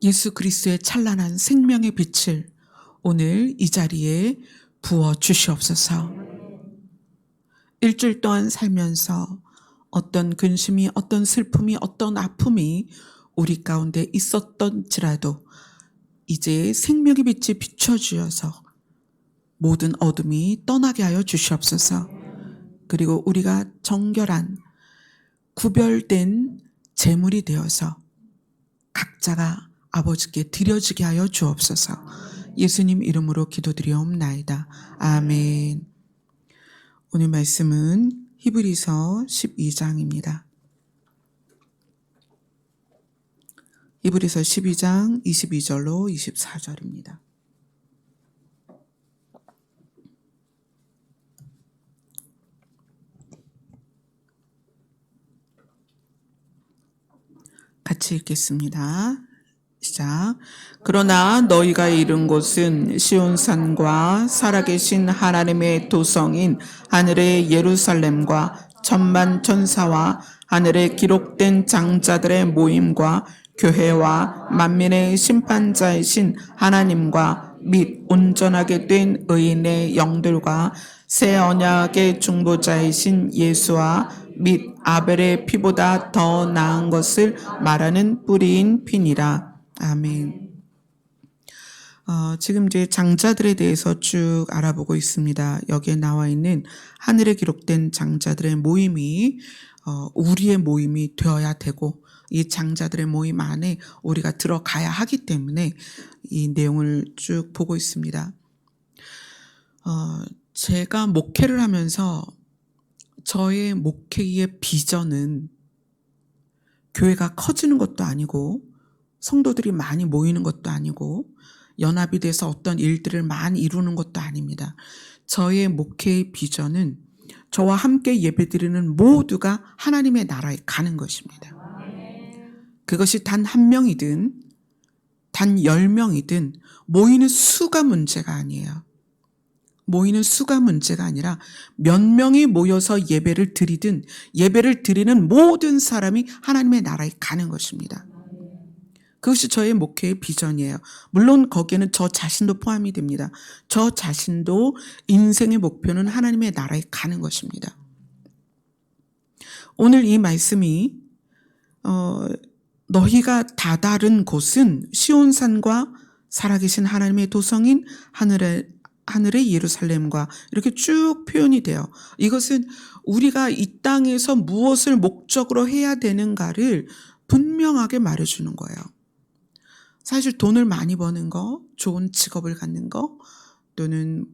예수 그리스도의 찬란한 생명의 빛을 오늘 이 자리에 부어 주시옵소서. 일주일 동안 살면서 어떤 근심이, 어떤 슬픔이, 어떤 아픔이 우리 가운데 있었던지라도 이제 생명의 빛이 비춰주어서 모든 어둠이 떠나게 하여 주시옵소서. 그리고 우리가 정결한 구별된 제물이 되어서 각자가 아버지께 드려지게 하여 주옵소서. 예수님 이름으로 기도드리옵나이다. 아멘. 오늘 말씀은 히브리서 12장입니다. 히브리서 12장 22절로 24절입니다. 같이 읽겠습니다. 시작. 그러나 너희가 이른 곳은 시온산과 살아계신 하나님의 도성인 하늘의 예루살렘과 천만 천사와 하늘에 기록된 장자들의 모임과 교회와 만민의 심판자이신 하나님과 및 온전하게 된 의인의 영들과 새 언약의 중보자이신 예수와 및 아벨의 피보다 더 나은 것을 말하는 뿌리인 피니라. 아멘. 지금 이제 장자들에 대해서 쭉 알아보고 있습니다. 여기에 나와 있는 하늘에 기록된 장자들의 모임이 우리의 모임이 되어야 되고, 이 장자들의 모임 안에 우리가 들어가야 하기 때문에 이 내용을 쭉 보고 있습니다. 제가 목회를 하면서 저의 목회의 비전은 교회가 커지는 것도 아니고 성도들이 많이 모이는 것도 아니고 연합이 돼서 어떤 일들을 많이 이루는 것도 아닙니다. 저의 목회의 비전은 저와 함께 예배드리는 모두가 하나님의 나라에 가는 것입니다. 그것이 단 한 명이든 단 10명이든 모이는 수가 문제가 아니에요. 모이는 수가 문제가 아니라 몇 명이 모여서 예배를 드리든 예배를 드리는 모든 사람이 하나님의 나라에 가는 것입니다. 그것이 저의 목회의 비전이에요. 물론 거기에는 저 자신도 포함이 됩니다. 저 자신도 인생의 목표는 하나님의 나라에 가는 것입니다. 오늘 이 말씀이 너희가 다다른 곳은 시온산과 살아계신 하나님의 도성인 하늘의 예루살렘과 이렇게 쭉 표현이 돼요. 이것은 우리가 이 땅에서 무엇을 목적으로 해야 되는가를 분명하게 말해주는 거예요. 사실 돈을 많이 버는 거, 좋은 직업을 갖는 거, 또는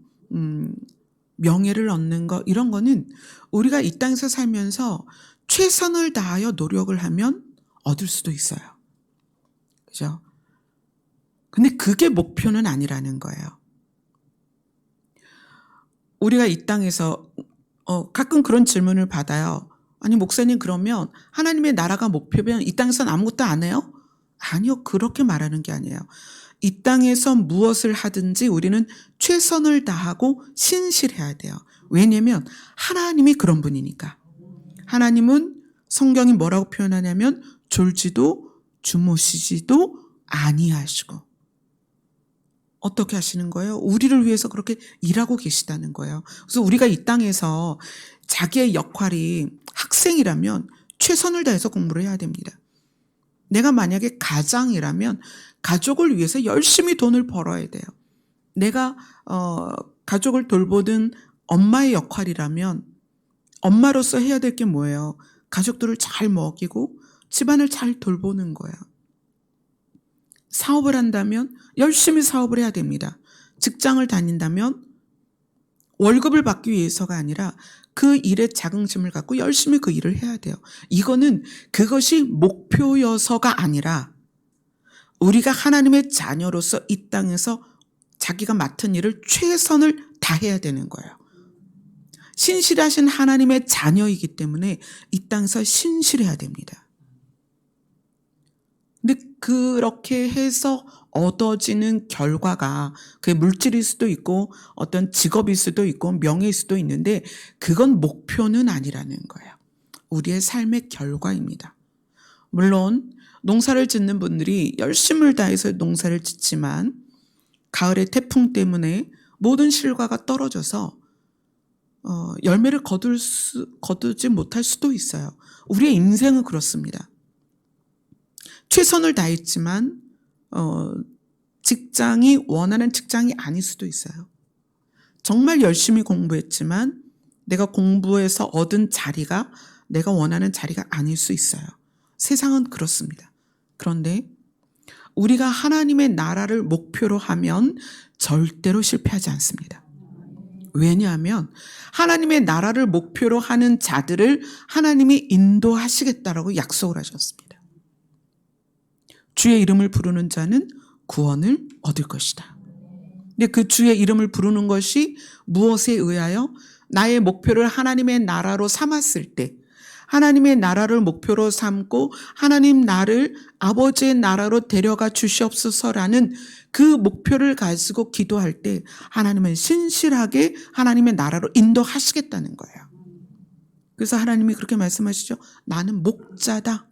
명예를 얻는 거, 이런 거는 우리가 이 땅에서 살면서 최선을 다하여 노력을 하면 얻을 수도 있어요. 그죠? 근데 그게 목표는 아니라는 거예요. 우리가 이 땅에서 가끔 그런 질문을 받아요. 아니 목사님, 그러면 하나님의 나라가 목표면 이 땅에서는 아무것도 안 해요? 아니요, 그렇게 말하는 게 아니에요. 이 땅에서 무엇을 하든지 우리는 최선을 다하고 신실해야 돼요. 왜냐하면 하나님이 그런 분이니까. 하나님은 성경이 뭐라고 표현하냐면 졸지도 주무시지도 아니하시고. 어떻게 하시는 거예요? 우리를 위해서 그렇게 일하고 계시다는 거예요. 그래서 우리가 이 땅에서 자기의 역할이 학생이라면 최선을 다해서 공부를 해야 됩니다. 내가 만약에 가장이라면 가족을 위해서 열심히 돈을 벌어야 돼요. 내가 가족을 돌보는 엄마의 역할이라면 엄마로서 해야 될 게 뭐예요? 가족들을 잘 먹이고 집안을 잘 돌보는 거예요. 사업을 한다면 열심히 사업을 해야 됩니다. 직장을 다닌다면 월급을 받기 위해서가 아니라 그 일에 자긍심을 갖고 열심히 그 일을 해야 돼요. 이거는 그것이 목표여서가 아니라 우리가 하나님의 자녀로서 이 땅에서 자기가 맡은 일을 최선을 다해야 되는 거예요. 신실하신 하나님의 자녀이기 때문에 이 땅에서 신실해야 됩니다. 근데 그렇게 해서 얻어지는 결과가 그게 물질일 수도 있고 어떤 직업일 수도 있고 명예일 수도 있는데 그건 목표는 아니라는 거예요. 우리의 삶의 결과입니다. 물론 농사를 짓는 분들이 열심을 다해서 농사를 짓지만 가을의 태풍 때문에 모든 실과가 떨어져서 열매를 거두지 못할 수도 있어요. 우리의 인생은 그렇습니다. 최선을 다했지만 직장이 원하는 직장이 아닐 수도 있어요. 정말 열심히 공부했지만 내가 공부해서 얻은 자리가 내가 원하는 자리가 아닐 수 있어요. 세상은 그렇습니다. 그런데 우리가 하나님의 나라를 목표로 하면 절대로 실패하지 않습니다. 왜냐하면 하나님의 나라를 목표로 하는 자들을 하나님이 인도하시겠다라고 약속을 하셨습니다. 주의 이름을 부르는 자는 구원을 얻을 것이다. 근데 그 주의 이름을 부르는 것이 무엇에 의하여? 나의 목표를 하나님의 나라로 삼았을 때, 하나님의 나라를 목표로 삼고 하나님 나를 아버지의 나라로 데려가 주시옵소서라는 그 목표를 가지고 기도할 때 하나님은 신실하게 하나님의 나라로 인도하시겠다는 거예요. 그래서 하나님이 그렇게 말씀하시죠. 나는 목자다.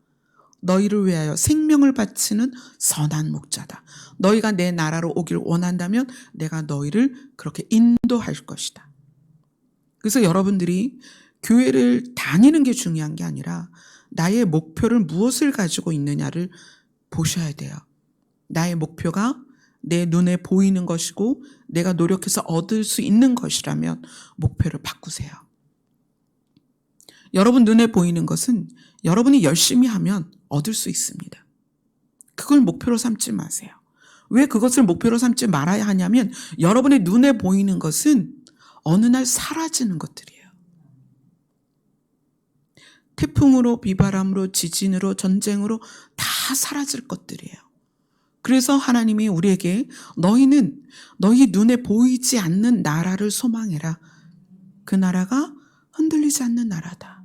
너희를 위하여 생명을 바치는 선한 목자다. 너희가 내 나라로 오길 원한다면 내가 너희를 그렇게 인도할 것이다. 그래서 여러분들이 교회를 다니는 게 중요한 게 아니라 나의 목표를 무엇을 가지고 있느냐를 보셔야 돼요. 나의 목표가 내 눈에 보이는 것이고 내가 노력해서 얻을 수 있는 것이라면 목표를 바꾸세요. 여러분 눈에 보이는 것은 여러분이 열심히 하면 얻을 수 있습니다. 그걸 목표로 삼지 마세요. 왜 그것을 목표로 삼지 말아야 하냐면 여러분의 눈에 보이는 것은 어느 날 사라지는 것들이에요. 태풍으로, 비바람으로, 지진으로, 전쟁으로 다 사라질 것들이에요. 그래서 하나님이 우리에게 너희는 너희 눈에 보이지 않는 나라를 소망해라. 그 나라가 흔들리지 않는 나라다.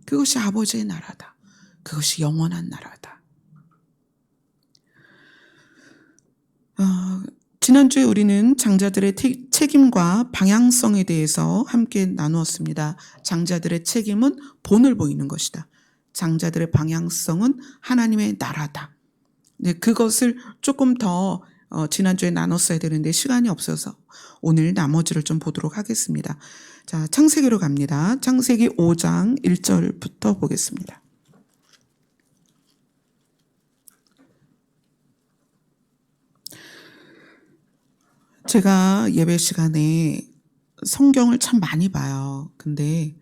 그것이 아버지의 나라다. 그것이 영원한 나라다. 지난주에 우리는 장자들의 책임과 방향성에 대해서 함께 나누었습니다. 장자들의 책임은 본을 보이는 것이다. 장자들의 방향성은 하나님의 나라다. 네, 그것을 조금 더 지난주에 나눴어야 되는데 시간이 없어서 오늘 나머지를 좀 보도록 하겠습니다. 자, 창세기로 갑니다. 창세기 5장 1절부터 보겠습니다. 제가 예배 시간에 성경을 참 많이 봐요. 근데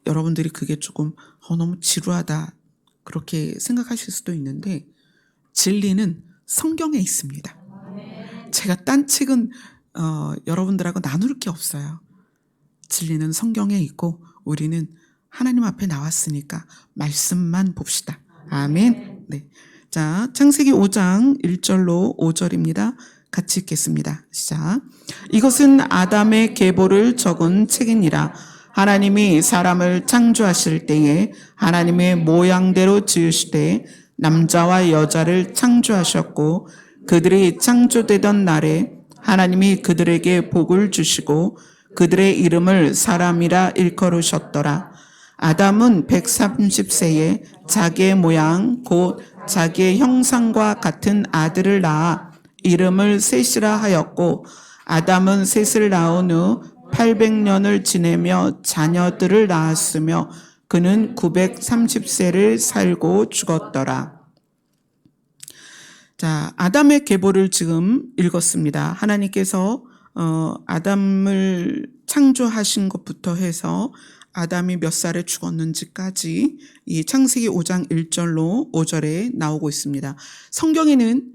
여러분들이 그게 조금 너무 지루하다 그렇게 생각하실 수도 있는데 진리는 성경에 있습니다. 제가 딴 책은 여러분들하고 나눌 게 없어요. 진리는 성경에 있고 우리는 하나님 앞에 나왔으니까 말씀만 봅시다. 아멘. 네. 자, 창세기 5장 1절로 5절입니다. 같이 읽겠습니다. 시작. 이것은 아담의 계보를 적은 책이니라. 하나님이 사람을 창조하실 때에 하나님의 모양대로 지으시되 남자와 여자를 창조하셨고 그들이 창조되던 날에 하나님이 그들에게 복을 주시고 그들의 이름을 사람이라 일컬으셨더라. 아담은 130세에 자기의 모양 곧 자기의 형상과 같은 아들을 낳아 이름을 셋이라 하였고 아담은 셋을 낳은 후 800년을 지내며 자녀들을 낳았으며 그는 930세를 살고 죽었더라. 자, 아담의 계보를 지금 읽었습니다. 하나님께서 아담을 창조하신 것부터 해서 아담이 몇 살에 죽었는지까지 이 창세기 5장 1절로 5절에 나오고 있습니다. 성경에는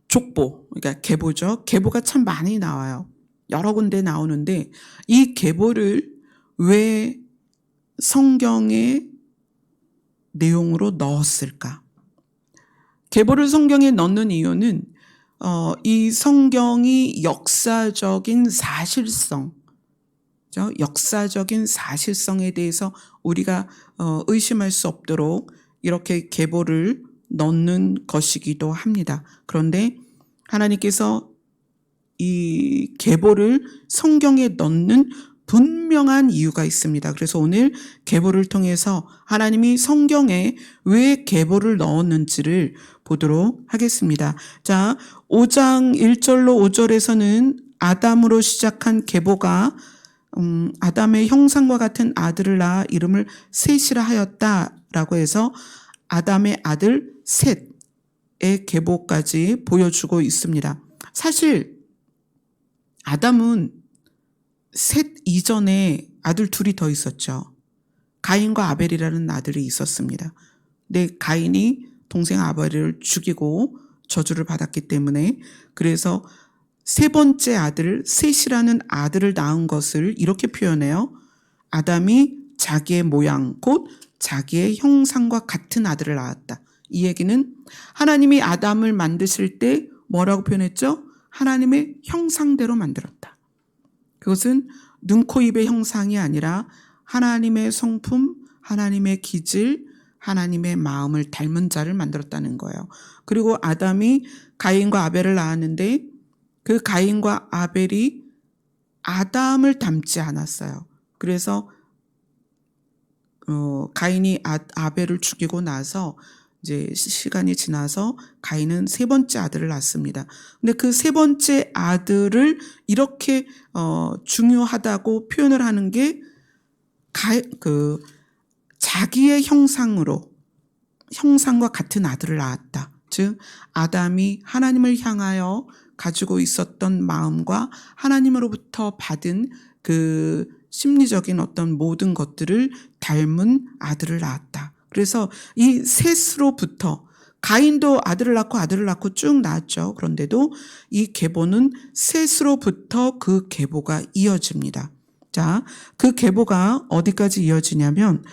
족보, 그러니까 계보죠. 계보가 참 많이 나와요. 여러 군데 나오는데 이 계보를 왜 성경의 내용으로 넣었을까? 계보를 성경에 넣는 이유는 이 성경이 역사적인 사실성, 역사적인 사실성에 대해서 우리가 의심할 수 없도록 이렇게 계보를 넣는 것이기도 합니다. 그런데 하나님께서 이 계보를 성경에 넣는 분명한 이유가 있습니다. 그래서 오늘 계보를 통해서 하나님이 성경에 왜 계보를 넣었는지를 보도록 하겠습니다. 자, 5장 1절로 5절에서는 아담으로 시작한 계보가 아담의 형상과 같은 아들을 낳아 이름을 셋이라 하였다라고 해서 아담의 아들 셋의 계보까지 보여주고 있습니다. 사실 아담은 셋 이전에 아들 둘이 더 있었죠. 가인과 아벨이라는 아들이 있었습니다. 근데 가인이 동생 아벨을 죽이고 저주를 받았기 때문에 그래서 세 번째 아들 셋이라는 아들을 낳은 것을 이렇게 표현해요. 아담이 자기의 모양 곧 자기의 형상과 같은 아들을 낳았다. 이 얘기는 하나님이 아담을 만드실 때 뭐라고 표현했죠? 하나님의 형상대로 만들었다. 그것은 눈, 코, 입의 형상이 아니라 하나님의 성품, 하나님의 기질, 하나님의 마음을 닮은 자를 만들었다는 거예요. 그리고 아담이 가인과 아벨을 낳았는데 그 가인과 아벨이 아담을 닮지 않았어요. 그래서 가인이 아벨을 죽이고 나서 이제 시간이 지나서 가인은 세 번째 아들을 낳습니다. 근데 그 세 번째 아들을 이렇게 중요하다고 표현을 하는 게 자기의 형상과 같은 아들을 낳았다. 즉 아담이 하나님을 향하여 가지고 있었던 마음과 하나님으로부터 받은 그 심리적인 어떤 모든 것들을 닮은 아들을 낳았다. 그래서 이 셋으로부터 가인도 아들을 낳고 쭉 낳았죠. 그런데도 이 계보는 셋으로부터 그 계보가 이어집니다. 자, 그 계보가 어디까지 이어지냐면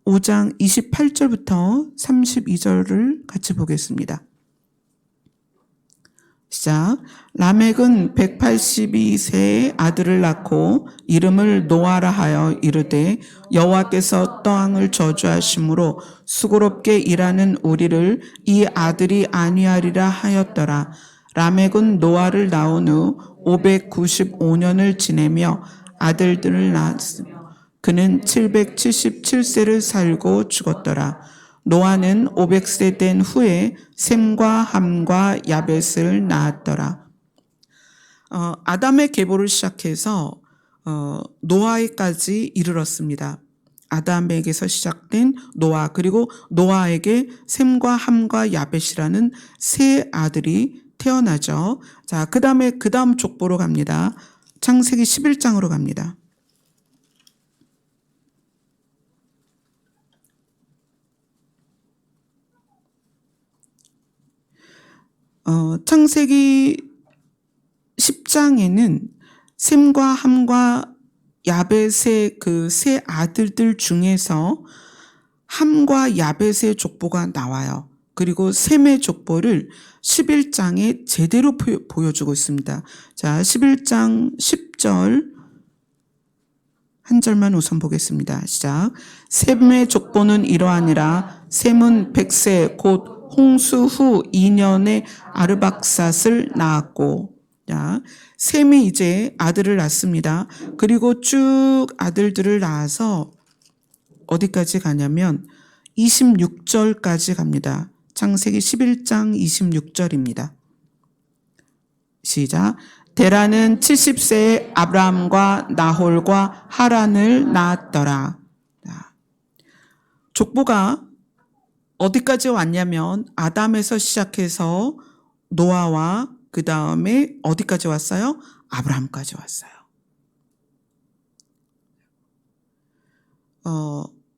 5장 28절부터 32절을 같이 보겠습니다. 시작. 라멕은 182세의 아들을 낳고 이름을 노아라 하여 이르되 여호와께서 땅을 저주하심으로 수고롭게 일하는 우리를 이 아들이 아니하리라 하였더라. 라멕은 노아를 낳은 후 595년을 지내며 아들들을 낳았으며 그는 777세를 살고 죽었더라. 노아는 500세 된 후에 셈과 함과 야벳을 낳았더라. 아담의 계보를 시작해서 노아에까지 이르렀습니다. 아담에게서 시작된 노아, 그리고 노아에게 셈과 함과 야벳이라는 세 아들이 태어나죠. 자, 그 다음 족보로 갑니다. 창세기 11장으로 갑니다. 창세기 10장에는 셈과 함과 야벳의 그 세 아들들 중에서 함과 야벳의 족보가 나와요. 그리고 셈의 족보를 11장에 제대로 보여주고 있습니다. 자, 11장 10절 한 절만 우선 보겠습니다. 시작. 셈의 족보는 이러하니라. 셈은 100세 곧 홍수 후 2년에 아르박삿을 낳았고, 자, 셈이 이제 아들을 낳습니다. 그리고 쭉 아들들을 낳아서 어디까지 가냐면 26절까지 갑니다. 창세기 11장 26절입니다. 시작. 데라는 70세에 아브라함과 나홀과 하란을 낳았더라. 족보가 어디까지 왔냐면 아담에서 시작해서 노아와 그 다음에 어디까지 왔어요? 아브라함까지 왔어요.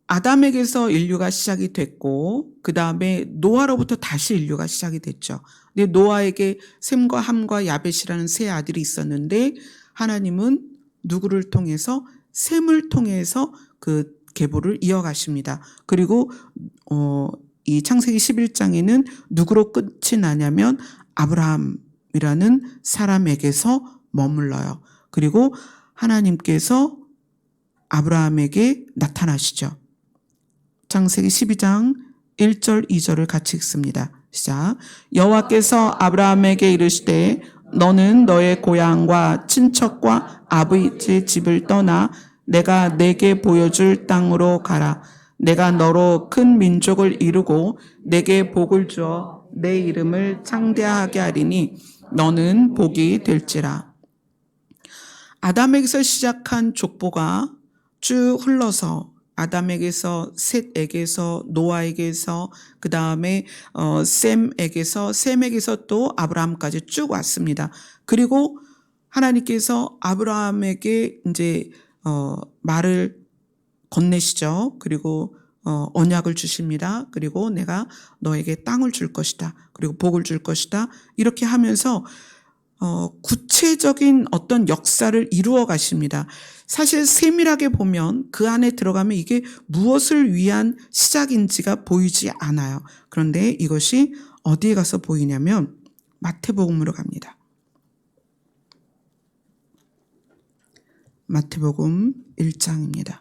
아담에게서 인류가 시작이 됐고 그 다음에 노아로부터 다시 인류가 시작이 됐죠. 근데 노아에게 셈과 함과 야벳이라는 세 아들이 있었는데 하나님은 누구를 통해서? 셈을 통해서 그 계보를 이어가십니다. 그리고 이 창세기 11장에는 누구로 끝이 나냐면 아브라함이라는 사람에게서 머물러요. 그리고 하나님께서 아브라함에게 나타나시죠. 창세기 12장 1절 2절을 같이 읽습니다. 시작. 여호와께서 아브라함에게 이르시되 너는 너의 고향과 친척과 아버지의 집을 떠나 내가 내게 보여줄 땅으로 가라. 내가 너로 큰 민족을 이루고 내게 복을 주어 내 이름을 창대하게 하리니 너는 복이 될지라. 아담에게서 시작한 족보가 쭉 흘러서 아담에게서 셋에게서 노아에게서 그 다음에 셈에게서 또 아브라함까지 쭉 왔습니다. 그리고 하나님께서 아브라함에게 이제 말을 건네시죠. 그리고 언약을 주십니다. 그리고 내가 너에게 땅을 줄 것이다. 그리고 복을 줄 것이다. 이렇게 하면서 구체적인 어떤 역사를 이루어 가십니다. 사실 세밀하게 보면 그 안에 들어가면 이게 무엇을 위한 시작인지가 보이지 않아요. 그런데 이것이 어디에 가서 보이냐면 마태복음으로 갑니다. 마태복음 1장입니다.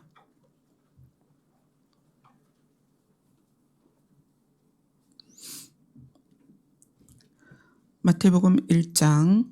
마태복음 1장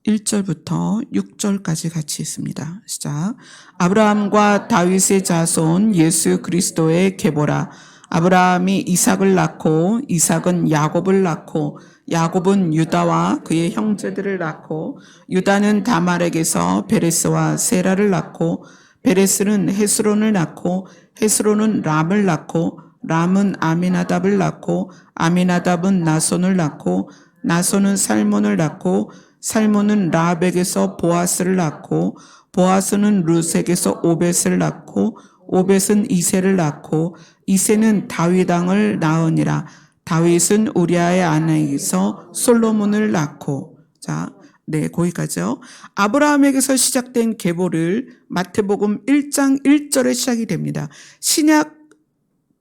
1절부터 6절까지 같이 있습니다. 시작. 아브라함과 다윗의 자손 예수 그리스도의 계보라. 아브라함이 이삭을 낳고 이삭은 야곱을 낳고 야곱은 유다와 그의 형제들을 낳고 유다는 다말에게서 베레스와 세라를 낳고 베레스는 헤스론을 낳고 헤스론은 람을 낳고 람은 아미나답을 낳고 아미나답은 나손을 낳고 나손은 살몬을 낳고 살몬은 라합에게서 보아스를 낳고 보아스는 룻에게서 오벳을 낳고 오벳은 이새를 낳고 이새는 다윗 왕을 낳으니라. 다윗은 우리아의 아내에게서 솔로몬을 낳고. 자, 네, 거기까지요. 아브라함에게서 시작된 계보를 마태복음 1장 1절에 시작이 됩니다. 신약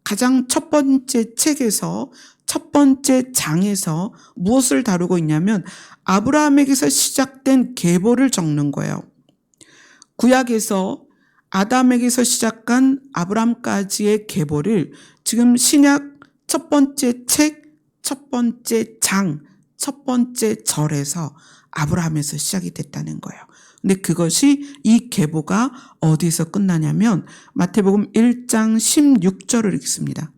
가장 첫 번째 책에서 첫 번째 장에서 무엇을 다루고 있냐면 아브라함에게서 시작된 계보를 적는 거예요. 구약에서 아담에게서 시작한 아브라함까지의 계보를 지금 신약 첫 번째 책, 첫 번째 장, 첫 번째 절에서 아브라함에서 시작이 됐다는 거예요. 근데 그것이 이 계보가 어디서 끝나냐면 마태복음 1장 16절을 읽습니다.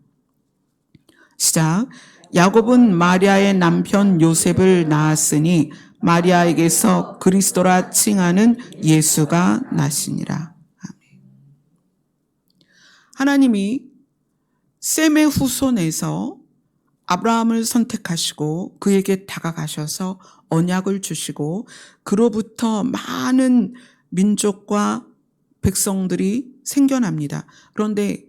시작. 야곱은 마리아의 남편 요셉을 낳았으니 마리아에게서 그리스도라 칭하는 예수가 나시니라. 하나님이 셈의 후손에서 아브라함을 선택하시고 그에게 다가가셔서 언약을 주시고 그로부터 많은 민족과 백성들이 생겨납니다. 그런데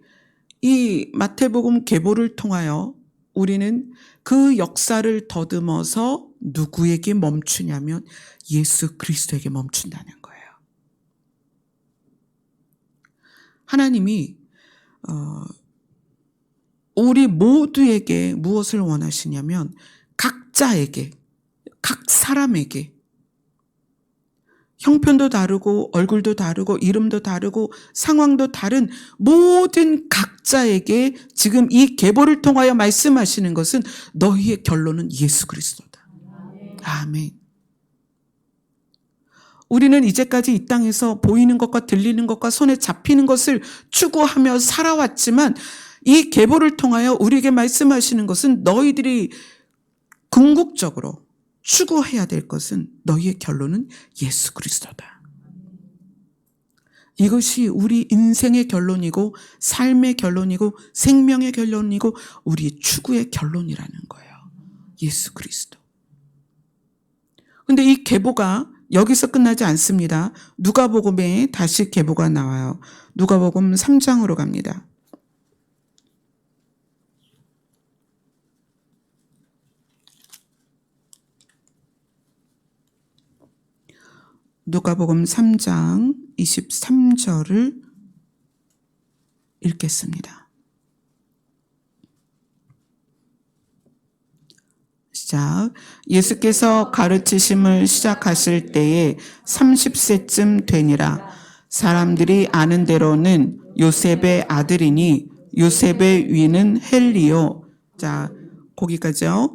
이 마태복음 계보를 통하여 우리는 그 역사를 더듬어서 누구에게 멈추냐면 예수 그리스도에게 멈춘다는 거예요. 하나님이 우리 모두에게 무엇을 원하시냐면 각자에게, 각 사람에게 형편도 다르고 얼굴도 다르고 이름도 다르고 상황도 다른 모든 각자에게 지금 이 계보를 통하여 말씀하시는 것은 너희의 결론은 예수 그리스도다. 아멘. 우리는 이제까지 이 땅에서 보이는 것과 들리는 것과 손에 잡히는 것을 추구하며 살아왔지만 이 계보를 통하여 우리에게 말씀하시는 것은 너희들이 궁극적으로 추구해야 될 것은 너희의 결론은 예수 그리스도다. 이것이 우리 인생의 결론이고 삶의 결론이고 생명의 결론이고 우리 추구의 결론이라는 거예요. 예수 그리스도. 근데 이 계보가 여기서 끝나지 않습니다. 누가복음에 다시 계보가 나와요. 누가복음 3장으로 갑니다. 누가복음 3장 23절을 읽겠습니다. 시작. 예수께서 가르치심을 시작하실 때에 30세쯤 되니라. 사람들이 아는 대로는 요셉의 아들이니 요셉의 위는 헬리요. 자, 거기까지요.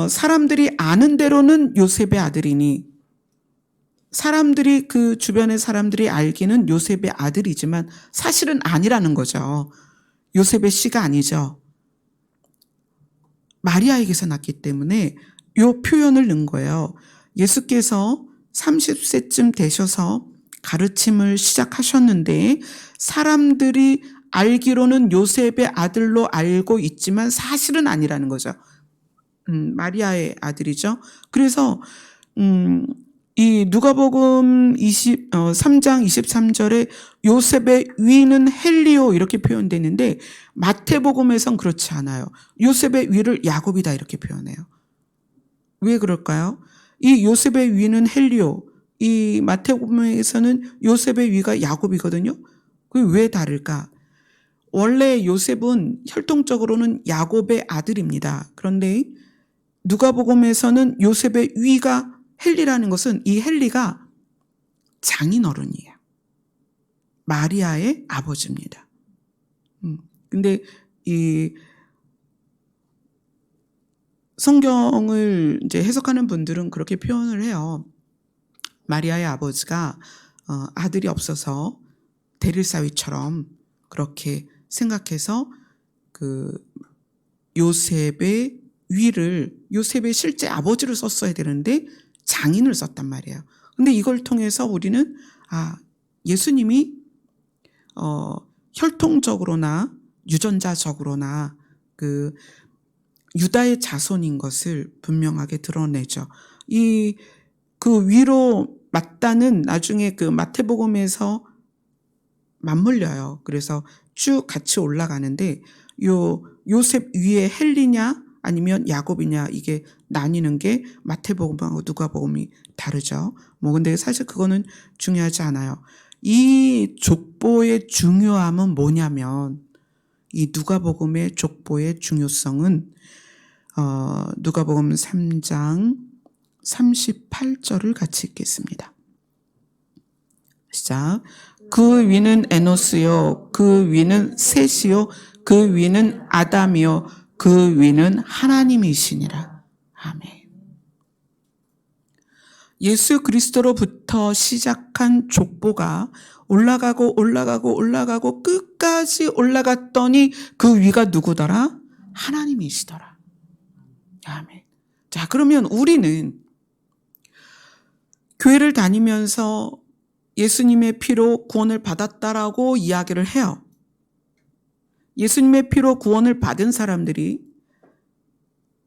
사람들이 아는 대로는 요셉의 아들이니 사람들이 그 주변의 사람들이 알기는 요셉의 아들이지만 사실은 아니라는 거죠. 요셉의 씨가 아니죠. 마리아에게서 났기 때문에 요 표현을 넣은 거예요. 예수께서 30세쯤 되셔서 가르침을 시작하셨는데 사람들이 알기로는 요셉의 아들로 알고 있지만 사실은 아니라는 거죠. 마리아의 아들이죠. 그래서 이 누가복음 3장 23절에 요셉의 위는 헬리오 이렇게 표현되는데 마태복음에선 그렇지 않아요. 요셉의 위를 야곱이다 이렇게 표현해요. 왜 그럴까요? 이 요셉의 위는 헬리오, 이 마태복음에서는 요셉의 위가 야곱이거든요. 그게 왜 다를까? 원래 요셉은 혈통적으로는 야곱의 아들입니다. 그런데 누가복음에서는 요셉의 위가 헬리라는 것은 이 헬리가 장인어른이에요. 마리아의 아버지입니다. 근데 이 성경을 이제 해석하는 분들은 그렇게 표현을 해요. 마리아의 아버지가 아들이 없어서 데릴사위처럼 그렇게 생각해서 그 요셉의 위를 요셉의 실제 아버지를 썼어야 되는데 장인을 썼단 말이에요. 근데 이걸 통해서 우리는 예수님이 혈통적으로나 유전자적으로나 그 유다의 자손인 것을 분명하게 드러내죠. 그 위로 맞다는 나중에 그 마태복음에서 맞물려요. 그래서 쭉 같이 올라가는데 요셉 위에 헬리냐 아니면 야곱이냐 이게 나뉘는 게 마태복음하고 누가복음이 다르죠. 근데 사실 그거는 중요하지 않아요. 이 족보의 중요함은 뭐냐면 이 누가복음의 족보의 중요성은 누가복음 3장 38절을 같이 읽겠습니다. 시작. 그 위는 에노스요, 그 위는 셋이요, 그 위는 아담이요, 그 위는 하나님이시니라. 아멘. 예수 그리스도로부터 시작한 족보가 올라가고 끝까지 올라갔더니 그 위가 누구더라? 하나님이시더라. 아멘. 자, 그러면 우리는 교회를 다니면서 예수님의 피로 구원을 받았다라고 이야기를 해요. 예수님의 피로 구원을 받은 사람들이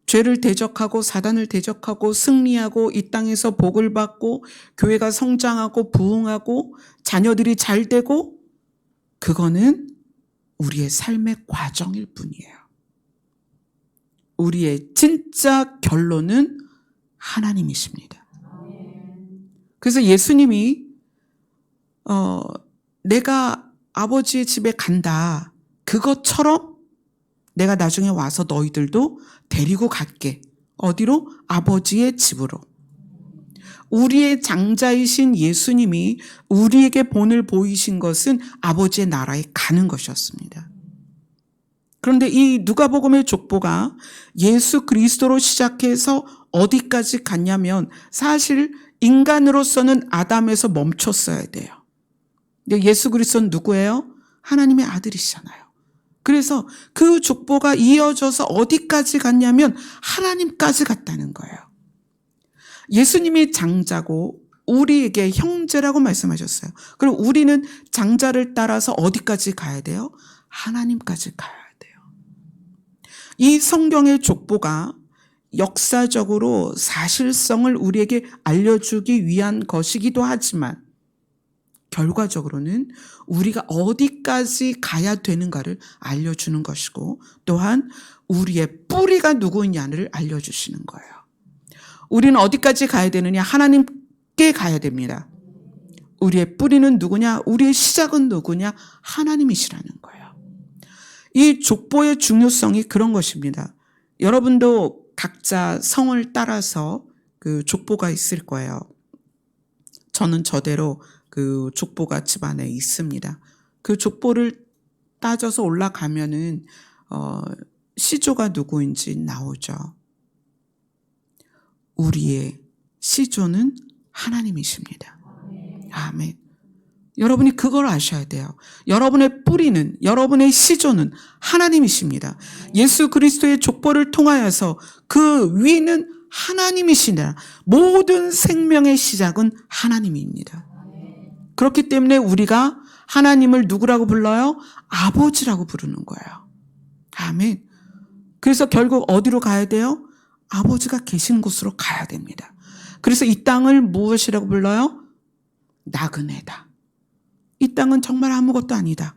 죄를 대적하고 사단을 대적하고 승리하고 이 땅에서 복을 받고 교회가 성장하고 부흥하고 자녀들이 잘 되고 그거는 우리의 삶의 과정일 뿐이에요. 우리의 진짜 결론은 하나님이십니다. 그래서 예수님이 내가 아버지의 집에 간다. 그것처럼 내가 나중에 와서 너희들도 데리고 갈게. 어디로? 아버지의 집으로. 우리의 장자이신 예수님이 우리에게 본을 보이신 것은 아버지의 나라에 가는 것이었습니다. 그런데 이 누가복음의 족보가 예수 그리스도로 시작해서 어디까지 갔냐면 사실 인간으로서는 아담에서 멈췄어야 돼요. 근데 예수 그리스도는 누구예요? 하나님의 아들이시잖아요. 그래서 그 족보가 이어져서 어디까지 갔냐면 하나님까지 갔다는 거예요. 예수님이 장자고 우리에게 형제라고 말씀하셨어요. 그럼 우리는 장자를 따라서 어디까지 가야 돼요? 하나님까지 가야 돼요. 이 성경의 족보가 역사적으로 사실성을 우리에게 알려주기 위한 것이기도 하지만 결과적으로는 우리가 어디까지 가야 되는가를 알려주는 것이고 또한 우리의 뿌리가 누구냐를 알려주시는 거예요. 우리는 어디까지 가야 되느냐? 하나님께 가야 됩니다. 우리의 뿌리는 누구냐? 우리의 시작은 누구냐? 하나님이시라는 거예요. 이 족보의 중요성이 그런 것입니다. 여러분도 각자 성을 따라서 그 족보가 있을 거예요. 저는 저대로 그 족보가 집안에 있습니다. 그 족보를 따져서 올라가면은 시조가 누구인지 나오죠. 우리의 시조는 하나님이십니다. 아멘. 여러분이 그걸 아셔야 돼요. 여러분의 뿌리는, 여러분의 시조는 하나님이십니다. 예수 그리스도의 족보를 통하여서 그 위는 하나님이시다. 모든 생명의 시작은 하나님입니다. 그렇기 때문에 우리가 하나님을 누구라고 불러요? 아버지라고 부르는 거예요. 아멘. 그래서 결국 어디로 가야 돼요? 아버지가 계신 곳으로 가야 됩니다. 그래서 이 땅을 무엇이라고 불러요? 나그네다. 이 땅은 정말 아무것도 아니다.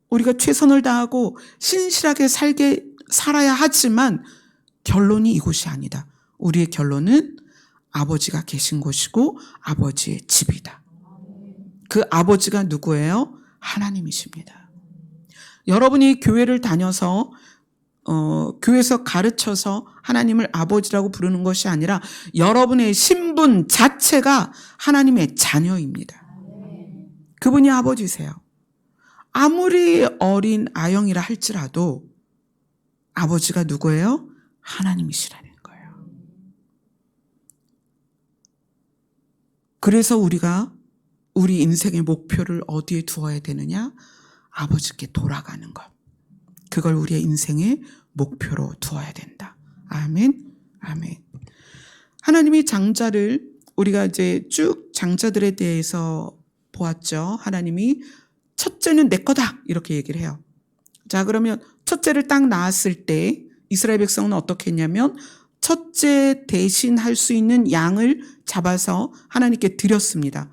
우리가 최선을 다하고 신실하게 살아야 하지만 결론이 이곳이 아니다. 우리의 결론은 아버지가 계신 곳이고 아버지의 집이다. 그 아버지가 누구예요? 하나님이십니다. 여러분이 교회를 다녀서 교회에서 가르쳐서 하나님을 아버지라고 부르는 것이 아니라 여러분의 신분 자체가 하나님의 자녀입니다. 그분이 아버지세요. 아무리 어린 아영이라 할지라도 아버지가 누구예요? 하나님이시라는 거예요. 그래서 우리가 우리 인생의 목표를 어디에 두어야 되느냐? 아버지께 돌아가는 것. 그걸 우리의 인생의 목표로 두어야 된다. 아멘. 아멘. 하나님이 장자를 우리가 이제 쭉 장자들에 대해서 보았죠. 하나님이 첫째는 내 거다 이렇게 얘기를 해요. 자, 그러면 첫째를 딱 낳았을 때 이스라엘 백성은 어떻게 했냐면 첫째 대신 할 수 있는 양을 잡아서 하나님께 드렸습니다.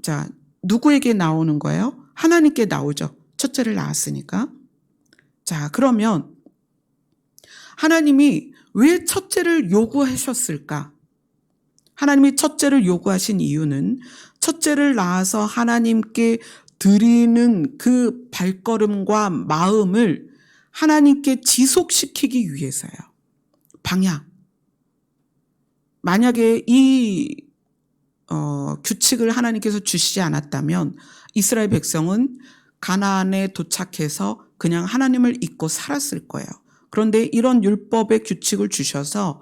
자, 누구에게 나오는 거예요? 하나님께 나오죠. 첫째를 낳았으니까. 자, 그러면 하나님이 왜 첫째를 요구하셨을까? 하나님이 첫째를 요구하신 이유는 첫째를 낳아서 하나님께 드리는 그 발걸음과 마음을 하나님께 지속시키기 위해서요. 방향. 만약에 이 규칙을 하나님께서 주시지 않았다면 이스라엘 백성은 가나안에 도착해서 그냥 하나님을 잊고 살았을 거예요. 그런데 이런 율법의 규칙을 주셔서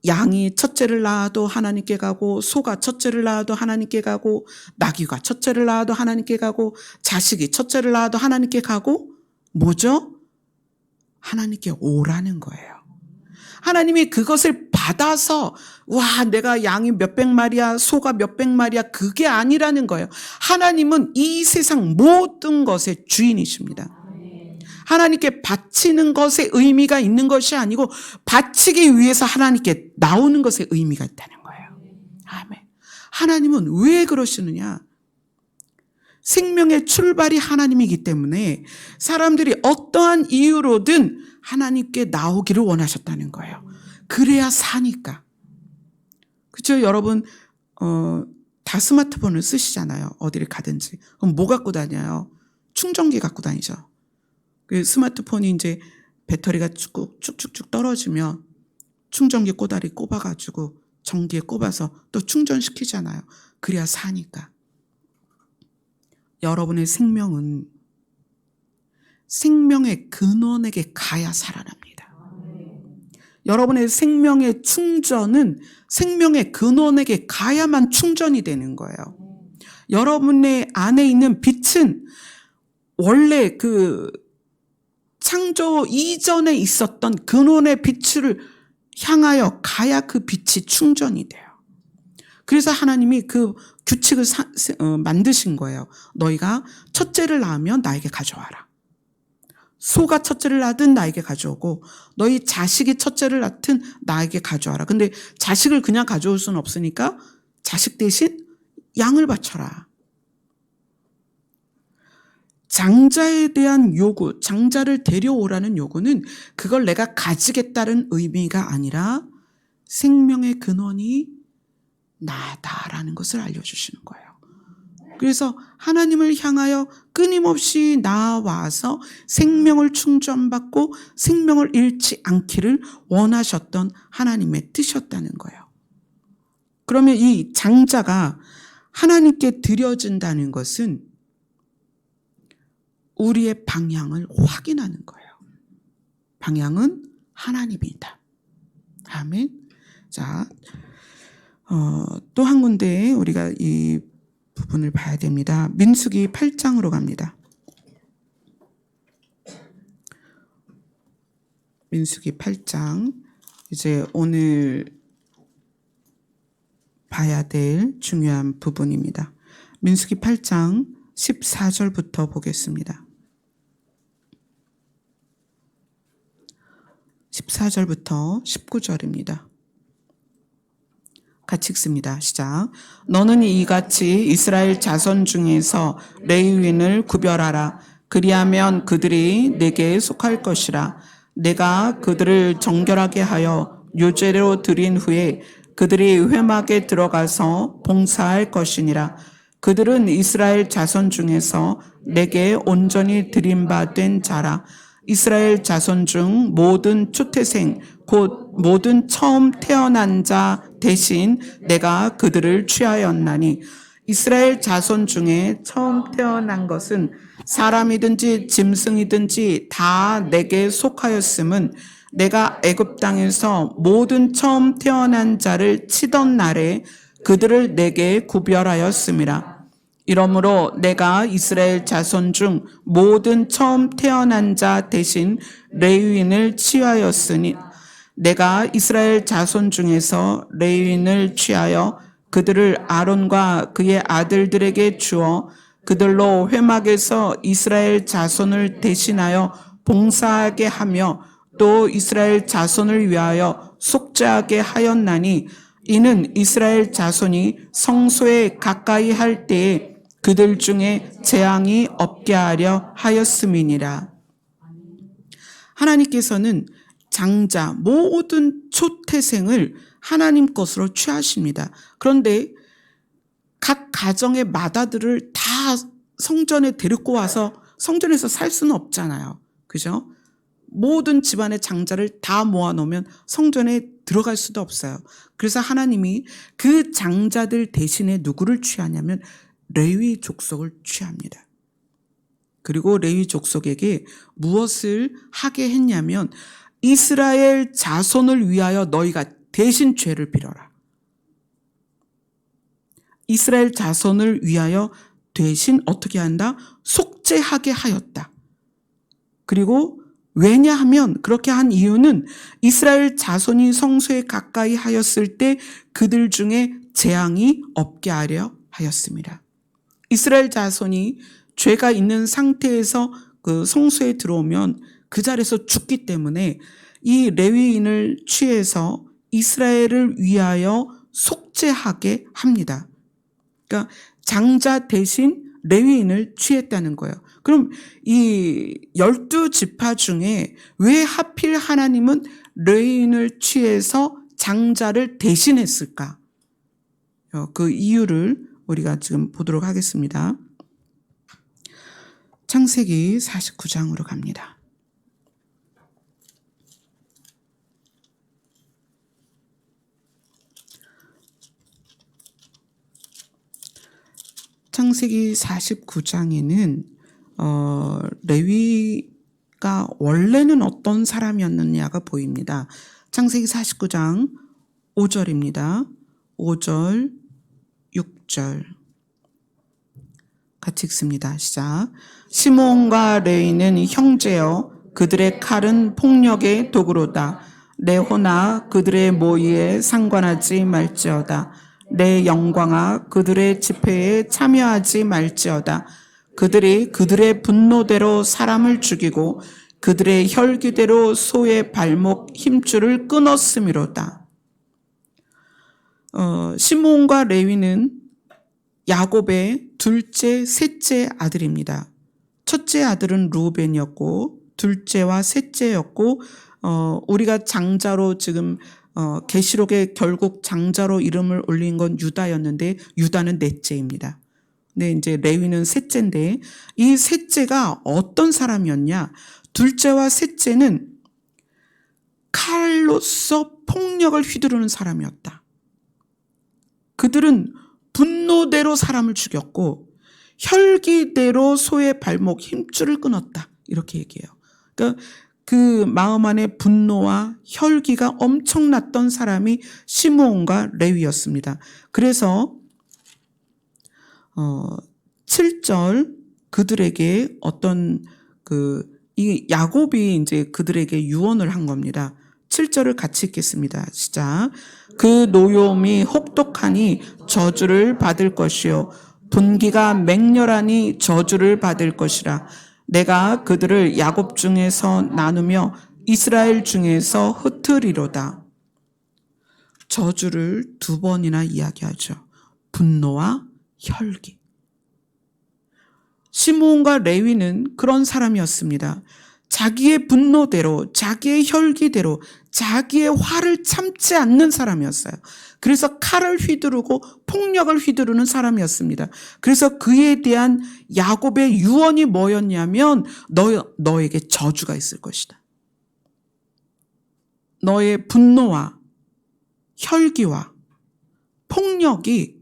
양이 첫째를 낳아도 하나님께 가고 소가 첫째를 낳아도 하나님께 가고 나귀가 첫째를 낳아도 하나님께 가고 자식이 첫째를 낳아도 하나님께 가고 뭐죠? 하나님께 오라는 거예요. 하나님이 그것을 받아서 와 내가 양이 몇백 마리야 소가 몇백 마리야 그게 아니라는 거예요. 하나님은 이 세상 모든 것의 주인이십니다. 하나님께 바치는 것에 의미가 있는 것이 아니고 바치기 위해서 하나님께 나오는 것에 의미가 있다는 거예요. 아멘. 하나님은 왜 그러시느냐? 생명의 출발이 하나님이기 때문에 사람들이 어떠한 이유로든 하나님께 나오기를 원하셨다는 거예요. 그래야 사니까. 그렇죠? 여러분 다 스마트폰을 쓰시잖아요. 어디를 가든지. 그럼 뭐 갖고 다녀요? 충전기 갖고 다니죠. 그 스마트폰이 이제 배터리가 쭉쭉쭉 떨어지면 충전기 꼬다리 꼽아가지고 전기에 꼽아서 또 충전시키잖아요. 그래야 사니까. 여러분의 생명은 생명의 근원에게 가야 살아납니다. 여러분의 생명의 충전은 생명의 근원에게 가야만 충전이 되는 거예요. 여러분의 안에 있는 빛은 원래 그 창조 이전에 있었던 근원의 빛을 향하여 가야 그 빛이 충전이 돼요. 그래서 하나님이 그 규칙을 만드신 거예요. 너희가 첫째를 낳으면 나에게 가져와라. 소가 첫째를 낳든 나에게 가져오고 너희 자식이 첫째를 낳든 나에게 가져와라. 근데 자식을 그냥 가져올 수는 없으니까 자식 대신 양을 바쳐라. 장자에 대한 요구, 장자를 데려오라는 요구는 그걸 내가 가지겠다는 의미가 아니라 생명의 근원이 나다라는 것을 알려주시는 거예요. 그래서 하나님을 향하여 끊임없이 나와서 생명을 충전받고 생명을 잃지 않기를 원하셨던 하나님의 뜻이었다는 거예요. 그러면 이 장자가 하나님께 드려진다는 것은 우리의 방향을 확인하는 거예요. 방향은 하나님이다. 아멘. 자, 또 한 군데 우리가 이 부분을 봐야 됩니다. 민수기 8장으로 갑니다. 민수기 8장, 이제 오늘 봐야 될 중요한 부분입니다. 민수기 8장 14절부터 보겠습니다. 14절부터 19절입니다. 같이 읽습니다. 시작. 너는 이같이 이스라엘 자손 중에서 레위인을 구별하라. 그리하면 그들이 내게 속할 것이라. 내가 그들을 정결하게 하여 유죄로 드린 후에 그들이 회막에 들어가서 봉사할 것이니라. 그들은 이스라엘 자손 중에서 내게 온전히 드림받은 자라. 이스라엘 자손 중 모든 초태생 곧 모든 처음 태어난 자 대신 내가 그들을 취하였나니, 이스라엘 자손 중에 처음 태어난 것은 사람이든지 짐승이든지 다 내게 속하였음은 내가 애굽 땅에서 모든 처음 태어난 자를 치던 날에 그들을 내게 구별하였음이라. 이러므로 내가 이스라엘 자손 중 모든 처음 태어난 자 대신 레위인을 취하였으니, 내가 이스라엘 자손 중에서 레위인을 취하여 그들을 아론과 그의 아들들에게 주어 그들로 회막에서 이스라엘 자손을 대신하여 봉사하게 하며 또 이스라엘 자손을 위하여 속죄하게 하였나니, 이는 이스라엘 자손이 성소에 가까이 할 때에 그들 중에 재앙이 없게 하려 하였음이니라. 하나님께서는 장자 모든 초태생을 하나님 것으로 취하십니다. 그런데 각 가정의 맏아들을 다 성전에 데리고 와서 성전에서 살 수는 없잖아요. 그죠? 모든 집안의 장자를 다 모아놓으면 성전에 들어갈 수도 없어요. 그래서 하나님이 그 장자들 대신에 누구를 취하냐면 레위 족속을 취합니다. 그리고 레위 족속에게 무엇을 하게 했냐면, 이스라엘 자손을 위하여 너희가 대신 죄를 빌어라. 이스라엘 자손을 위하여 대신 어떻게 한다? 속죄하게 하였다. 그리고 왜냐하면 그렇게 한 이유는 이스라엘 자손이 성소에 가까이 하였을 때 그들 중에 재앙이 없게 하려 하였습니다. 이스라엘 자손이 죄가 있는 상태에서 그 성소에 들어오면 그 자리에서 죽기 때문에 이 레위인을 취해서 이스라엘을 위하여 속죄하게 합니다. 그러니까 장자 대신 레위인을 취했다는 거예요. 그럼 이 12지파 중에 왜 하필 하나님은 레위인을 취해서 장자를 대신했을까? 그 이유를 우리가 지금 보도록 하겠습니다. 창세기 49장으로 갑니다. 창세기 49장에는 레위가 원래는 어떤 사람이었느냐가 보입니다. 창세기 49장 5절입니다. 5절, 6절 같이 읽습니다. 시작. 시므온과 레위는 형제여 그들의 칼은 폭력의 도구로다. 내 호나 그들의 모의에 상관하지 말지어다. 내 영광아 그들의 집회에 참여하지 말지어다. 그들이 그들의 분노대로 사람을 죽이고 그들의 혈기대로 소의 발목 힘줄을 끊었음이로다. 시므온과 레위는 야곱의 둘째, 셋째 아들입니다. 첫째 아들은 루벤이었고 둘째와 셋째였고 우리가 장자로 지금 계시록에 결국 장자로 이름을 올린 건 유다였는데 유다는 넷째입니다. 근데 이제 레위는 셋째인데 이 셋째가 어떤 사람이었냐? 둘째와 셋째는 칼로서 폭력을 휘두르는 사람이었다. 그들은 분노대로 사람을 죽였고 혈기대로 소의 발목 힘줄을 끊었다. 이렇게 얘기해요. 그러니까 그 마음 안에 분노와 혈기가 엄청났던 사람이 시므온과 레위였습니다. 그래서 7절 그들에게 어떤 이 야곱이 이제 그들에게 유언을 한 겁니다. 7절을 같이 읽겠습니다. 시작. 그 노여움이 혹독하니 저주를 받을 것이요 분기가 맹렬하니 저주를 받을 것이라. 내가 그들을 야곱 중에서 나누며 이스라엘 중에서 흩으리로다. 저주를 2번이나 이야기하죠. 분노와 혈기. 시므온과 레위는 그런 사람이었습니다. 자기의 분노대로, 자기의 혈기대로, 자기의 화를 참지 않는 사람이었어요. 그래서 칼을 휘두르고 폭력을 휘두르는 사람이었습니다. 그래서 그에 대한 야곱의 유언이 뭐였냐면 너에게 저주가 있을 것이다. 너의 분노와 혈기와 폭력이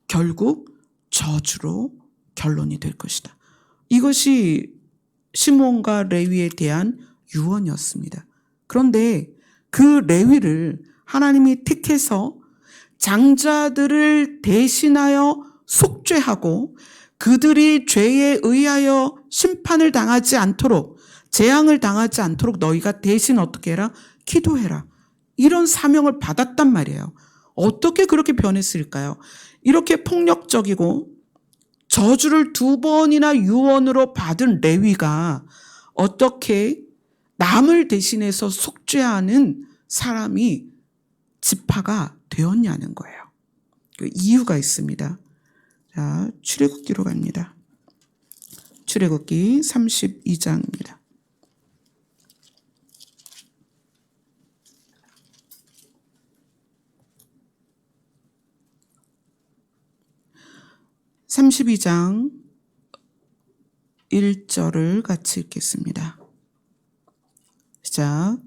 결국 저주로 결론이 될 것이다. 이것이 시므온과 레위에 대한 유언이었습니다. 그런데 그 레위를 하나님이 택해서 장자들을 대신하여 속죄하고 그들이 죄에 의하여 심판을 당하지 않도록, 재앙을 당하지 않도록 너희가 대신 어떻게 해라? 기도해라. 이런 사명을 받았단 말이에요. 어떻게 그렇게 변했을까요? 이렇게 폭력적이고 저주를 2번이나 유언으로 받은 레위가 어떻게 남을 대신해서 속죄하는 사람이 지파가 되었냐는 거예요. 그 이유가 있습니다. 자, 출애굽기로 갑니다. 출애굽기 32장입니다. (32장) 1절을 같이 읽겠습니다. 시작.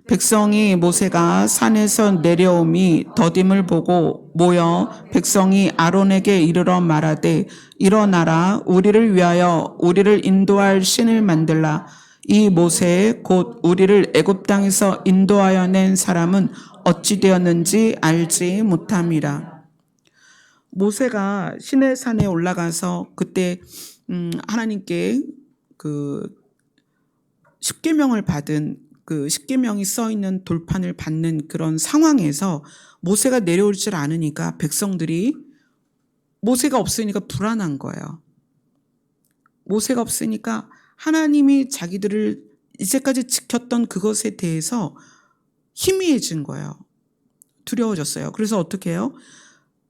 백성이 모세가 산에서 내려옴이 더딤을 보고 모여 백성이 아론에게 이르러 말하되 일어나라 우리를 위하여 우리를 인도할 신을 만들라. 이 모세 곧 우리를 애굽 땅에서 인도하여 낸 사람은 어찌 되었는지 알지 못함이라. 모세가 시내산에 올라가서 그때 하나님께 그 십계명을 받은 그 십계명이 써 있는 돌판을 받는 그런 상황에서 모세가 내려올 줄 아느니까 백성들이 모세가 없으니까 불안한 거예요. 모세가 없으니까 하나님이 자기들을 이제까지 지켰던 그것에 대해서 희미해진 거예요. 두려워졌어요. 그래서 어떻게 해요?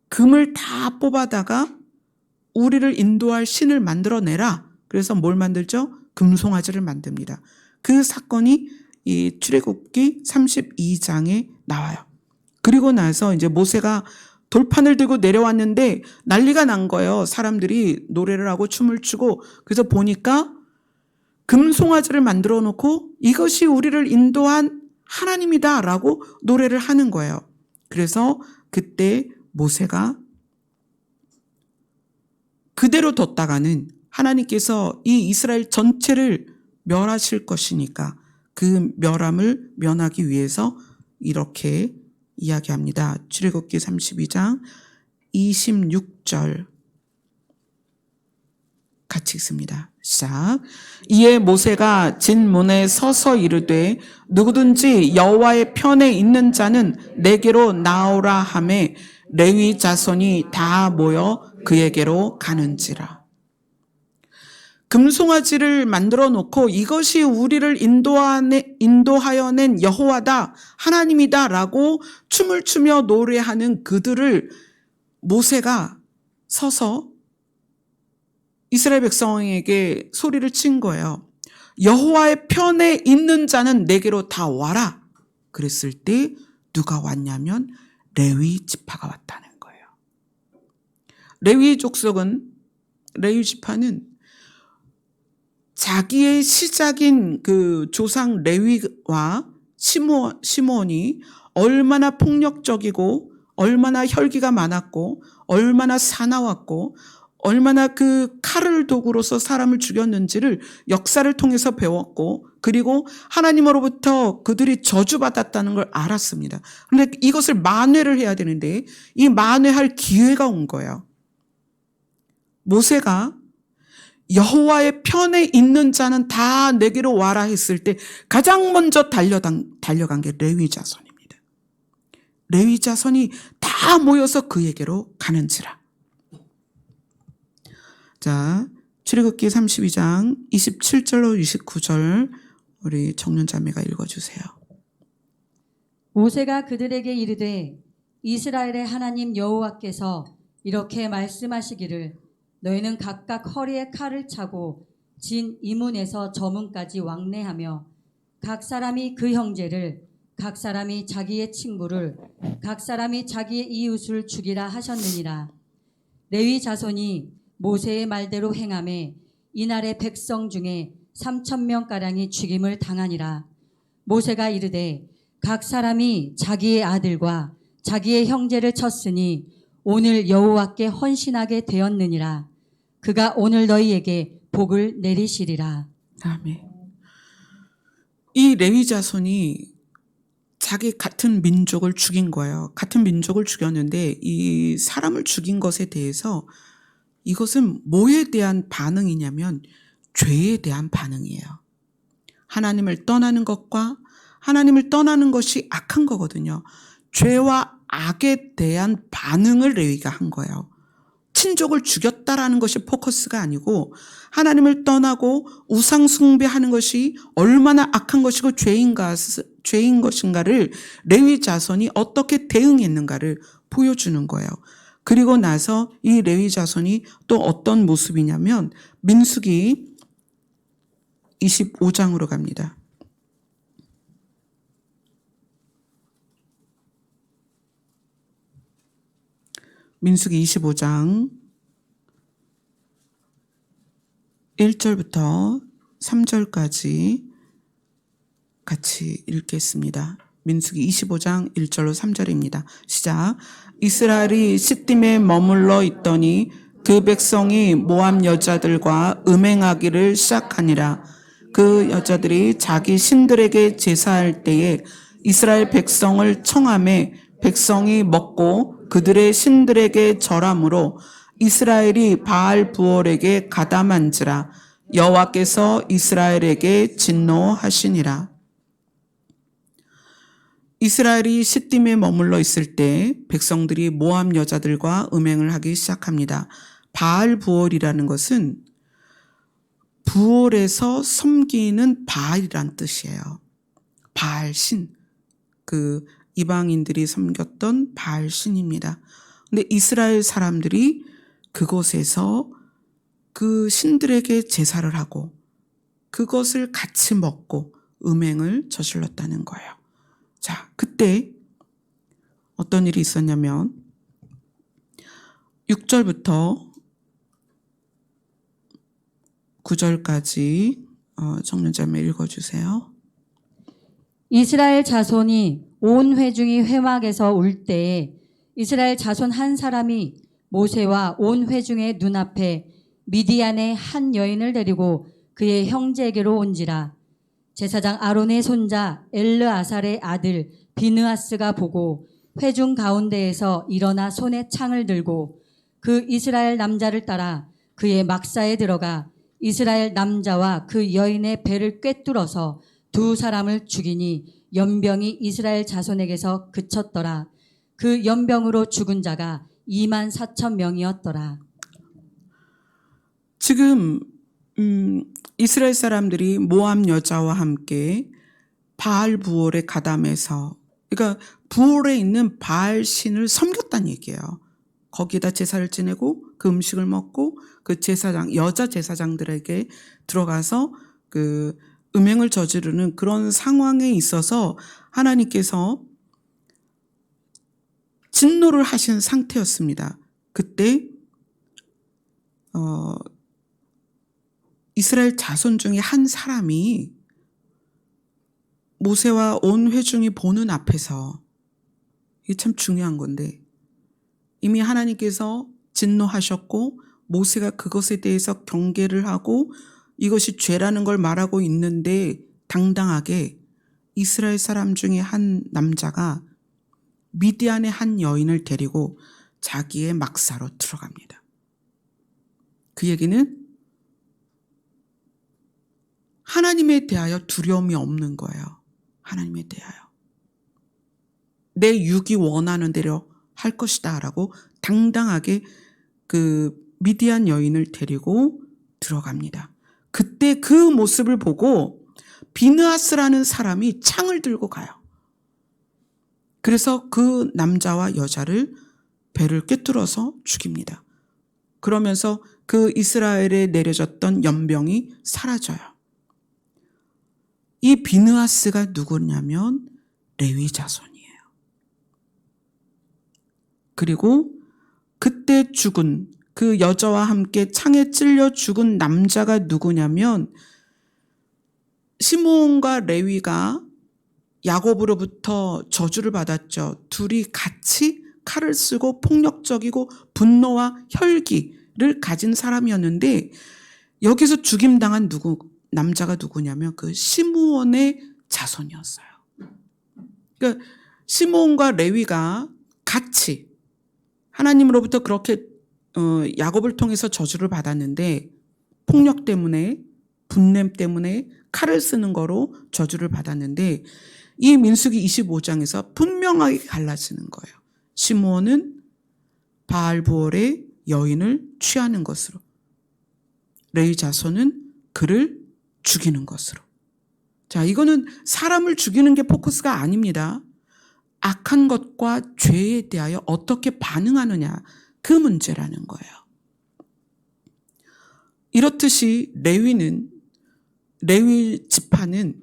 금을 다 뽑아다가 우리를 인도할 신을 만들어내라. 그래서 뭘 만들죠? 금송아지를 만듭니다. 그 사건이 이 출애굽기 32장에 나와요. 그리고 나서 이제 모세가 돌판을 들고 내려왔는데 난리가 난 거예요. 사람들이 노래를 하고 춤을 추고. 그래서 보니까 금송아지를 만들어 놓고 이것이 우리를 인도한 하나님이다라고 노래를 하는 거예요. 그래서 그때 모세가 그대로 뒀다가는 하나님께서 이 이스라엘 전체를 멸하실 것이니까 그 멸함을 면하기 위해서 이렇게 이야기합니다. 출애굽기 32장 26절 같이 읽습니다. 시작. 이에 모세가 진문에 서서 이르되 누구든지 여호와의 편에 있는 자는 내게로 나오라 하매 레위 자손이 다 모여 그에게로 가는지라. 금송아지를 만들어 놓고 이것이 우리를 인도하여 낸 여호와다 하나님이다 라고 춤을 추며 노래하는 그들을 모세가 서서 이스라엘 백성에게 소리를 친 거예요. 여호와의 편에 있는 자는 내게로 다 와라. 그랬을 때 누가 왔냐면 레위 지파가 왔다는 거예요. 레위 족속은, 레위 지파는 자기의 시작인 그 조상 레위와 시므온이 얼마나 폭력적이고 얼마나 혈기가 많았고 얼마나 사나웠고 얼마나 그 칼을 도구로서 사람을 죽였는지를 역사를 통해서 배웠고, 그리고 하나님으로부터 그들이 저주받았다는 걸 알았습니다. 그런데 이것을 만회를 해야 되는데 이 만회할 기회가 온 거예요. 모세가 여호와의 편에 있는 자는 다 내게로 와라 했을 때 가장 먼저 달려간 게 레위 자손입니다. 레위 자손이 다 모여서 그에게로 가는지라. 자, 출애굽기 32장 27절로 29절 우리 청년자매가 읽어주세요. 모세가 그들에게 이르되 이스라엘의 하나님 여호와께서 이렇게 말씀하시기를 너희는 각각 허리에 칼을 차고 진 이문에서 저문까지 왕래하며 각 사람이 그 형제를 각 사람이 자기의 친구를 각 사람이 자기의 이웃을 죽이라 하셨느니라. 레위 자손이 모세의 말대로 행하매 이날의 백성 중에 3,000명가량이 죽임을 당하니라. 모세가 이르되 각 사람이 자기의 아들과 자기의 형제를 쳤으니 오늘 여호와께 헌신하게 되었느니라. 그가 오늘 너희에게 복을 내리시리라. 아멘. 이 레위 자손이 자기 같은 민족을 죽인 거예요. 같은 민족을 죽였는데 이 사람을 죽인 것에 대해서 이것은 뭐에 대한 반응이냐면 죄에 대한 반응이에요. 하나님을 떠나는 것과 하나님을 떠나는 것이 악한 거거든요. 죄와 악에 대한 반응을 레위가 한 거예요. 친족을 죽였다라는 것이 포커스가 아니고 하나님을 떠나고 우상 숭배하는 것이 얼마나 악한 것이고 죄인 것인가를 레위 자손이 어떻게 대응했는가를 보여주는 거예요. 그리고 나서 이 레위 자손이 또 어떤 모습이냐면 민수기 25장으로 갑니다. 민수기 25장 1절부터 3절까지 같이 읽겠습니다. 민수기 25장 1절로 3절입니다. 시작. 이스라엘이 시딤에 머물러 있더니 그 백성이 모압 여자들과 음행하기를 시작하니라. 그 여자들이 자기 신들에게 제사할 때에 이스라엘 백성을 청하매 백성이 먹고 그들의 신들에게 절함으로 이스라엘이 바알 부올에게 가담한지라. 여호와께서 이스라엘에게 진노하시니라. 이스라엘이 시딤에 머물러 있을 때 백성들이 모압 여자들과 음행을 하기 시작합니다. 바알 부올이라는 것은 부올에서 섬기는 바알이란 뜻이에요. 바알 신, 그 이방인들이 섬겼던 바알 신입니다. 근데 이스라엘 사람들이 그곳에서 그 신들에게 제사를 하고 그것을 같이 먹고 음행을 저질렀다는 거예요. 자, 그때 어떤 일이 있었냐면 6절부터 9절까지 청년자매 읽어주세요. 이스라엘 자손이 온 회중이 회막에서 울 때에 이스라엘 자손 한 사람이 모세와 온 회중의 눈앞에 미디안의 한 여인을 데리고 그의 형제에게로 온지라. 제사장 아론의 손자 엘르아살의 아들 비느하스가 보고 회중 가운데에서 일어나 손에 창을 들고 그 이스라엘 남자를 따라 그의 막사에 들어가 이스라엘 남자와 그 여인의 배를 꿰뚫어서 두 사람을 죽이니 연병이 이스라엘 자손에게서 그쳤더라. 그 연병으로 죽은 자가 24,000명이었더라. 지금 이스라엘 사람들이 모압 여자와 함께 바알 부올에 가담해서, 그러니까 부올에 있는 바알 신을 섬겼다는 얘기예요. 거기에다 제사를 지내고 그 음식을 먹고 그 제사장, 여자 제사장들에게 들어가서 그 음행을 저지르는 그런 상황에 있어서 하나님께서 진노를 하신 상태였습니다. 그때 이스라엘 자손 중에 한 사람이 모세와 온 회중이 보는 앞에서, 이게 참 중요한 건데, 이미 하나님께서 진노하셨고 모세가 그것에 대해서 경계를 하고 이것이 죄라는 걸 말하고 있는데 당당하게 이스라엘 사람 중에 한 남자가 미디안의 한 여인을 데리고 자기의 막사로 들어갑니다. 그 얘기는 하나님에 대하여 두려움이 없는 거예요. 하나님에 대하여. 내 육이 원하는 대로 할 것이다 라고 당당하게 그 미디안 여인을 데리고 들어갑니다. 그때 그 모습을 보고 비느하스라는 사람이 창을 들고 가요. 그래서 그 남자와 여자를 배를 꿰뚫어서 죽입니다. 그러면서 그 이스라엘에 내려졌던 연병이 사라져요. 이 비느하스가 누구냐면 레위 자손이에요. 그리고 그때 죽은 그 여자와 함께 창에 찔려 죽은 남자가 누구냐면 시므온과 레위가 야곱으로부터 저주를 받았죠. 둘이 같이 칼을 쓰고 폭력적이고 분노와 혈기를 가진 사람이었는데 여기서 죽임당한 남자가 누구냐면 그 시므온의 자손이었어요. 그러니까 시므온과 레위가 같이 하나님으로부터 그렇게 야곱을 통해서 저주를 받았는데 폭력 때문에 분냄 때문에 칼을 쓰는 거로 저주를 받았는데 이 민수기 25장에서 분명하게 갈라지는 거예요. 시므온은 바알부올의 여인을 취하는 것으로, 레위 자손은 그를 죽이는 것으로. 자, 이거는 사람을 죽이는 게 포커스가 아닙니다. 악한 것과 죄에 대하여 어떻게 반응하느냐, 그 문제라는 거예요. 이렇듯이 레위 지파는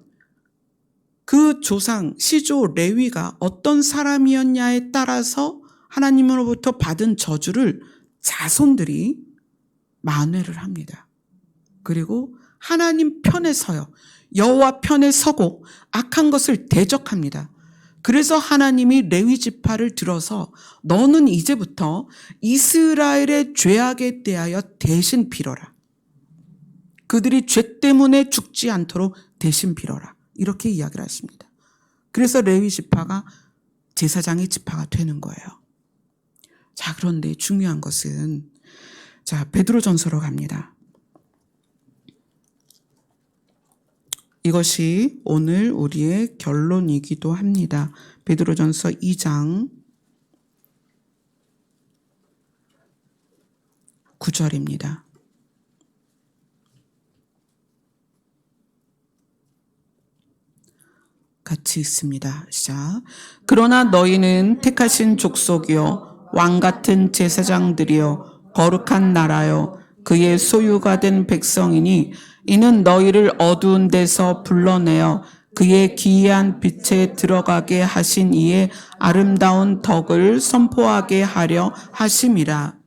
그 조상 시조 레위가 어떤 사람이었냐에 따라서 하나님으로부터 받은 저주를 자손들이 만회를 합니다. 그리고 하나님 편에 서요. 여호와 편에 서고 악한 것을 대적합니다. 그래서 하나님이 레위 지파를 들어서 너는 이제부터 이스라엘의 죄악에 대하여 대신 빌어라. 그들이 죄 때문에 죽지 않도록 대신 빌어라. 이렇게 이야기를 하십니다. 그래서 레위 지파가 제사장의 지파가 되는 거예요. 자, 그런데 중요한 것은 베드로전서로 갑니다. 이것이 오늘 우리의 결론이기도 합니다. 베드로전서 2장 9절입니다. 같이 읽습니다. 시작. 그러나 너희는 택하신 족속이요 왕같은 제사장들이요 거룩한 나라요 그의 소유가 된 백성이니 이는 너희를 어두운 데서 불러내어 그의 기이한 빛에 들어가게 하신 이의 아름다운 덕을 선포하게 하려 하심이라.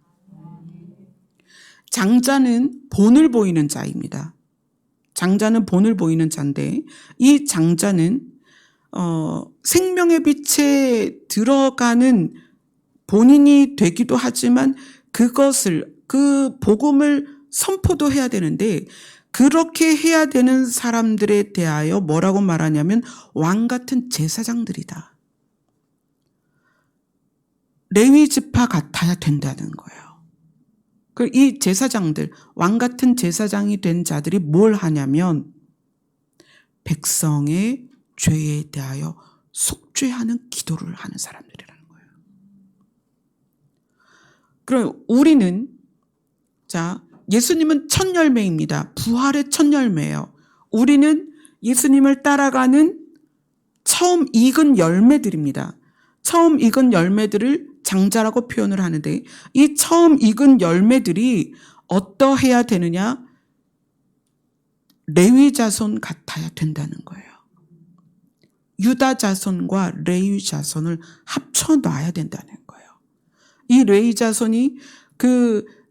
장자는 본을 보이는 자입니다. 장자는 본을 보이는 자인데 이 장자는 생명의 빛에 들어가는 본인이 되기도 하지만 그 복음을 선포도 해야 되는데 그렇게 해야 되는 사람들에 대하여 뭐라고 말하냐면 왕 같은 제사장들이다. 레위 지파 같아야 된다는 거예요. 이 제사장들, 왕 같은 제사장이 된 자들이 뭘 하냐면 백성의 죄에 대하여 속죄하는 기도를 하는 사람들이라는 거예요. 그럼 우리는 예수님은 첫 열매입니다. 부활의 첫 열매예요. 우리는 예수님을 따라가는 처음 익은 열매들입니다. 처음 익은 열매들을 장자라고 표현을 하는데 이 처음 익은 열매들이 어떠해야 되느냐? 레위 자손 같아야 된다는 거예요. 유다 자손과 레위 자손을 합쳐 놔야 된다는 거예요. 이 레위 자손이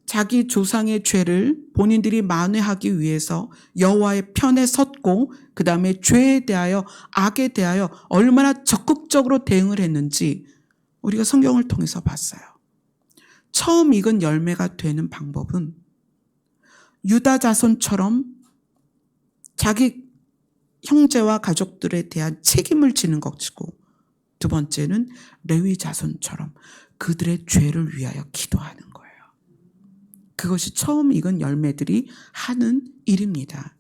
자기 조상의 죄를 본인들이 만회하기 위해서 여호와의 편에 섰고 그 다음에 죄에 대하여 악에 대하여 얼마나 적극적으로 대응을 했는지 우리가 성경을 통해서 봤어요. 처음 익은 열매가 되는 방법은 유다 자손처럼 자기 형제와 가족들에 대한 책임을 지는 것이고, 두 번째는 레위 자손처럼 그들의 죄를 위하여 기도하는 거예요. 그것이 처음 익은 열매들이 하는 일입니다.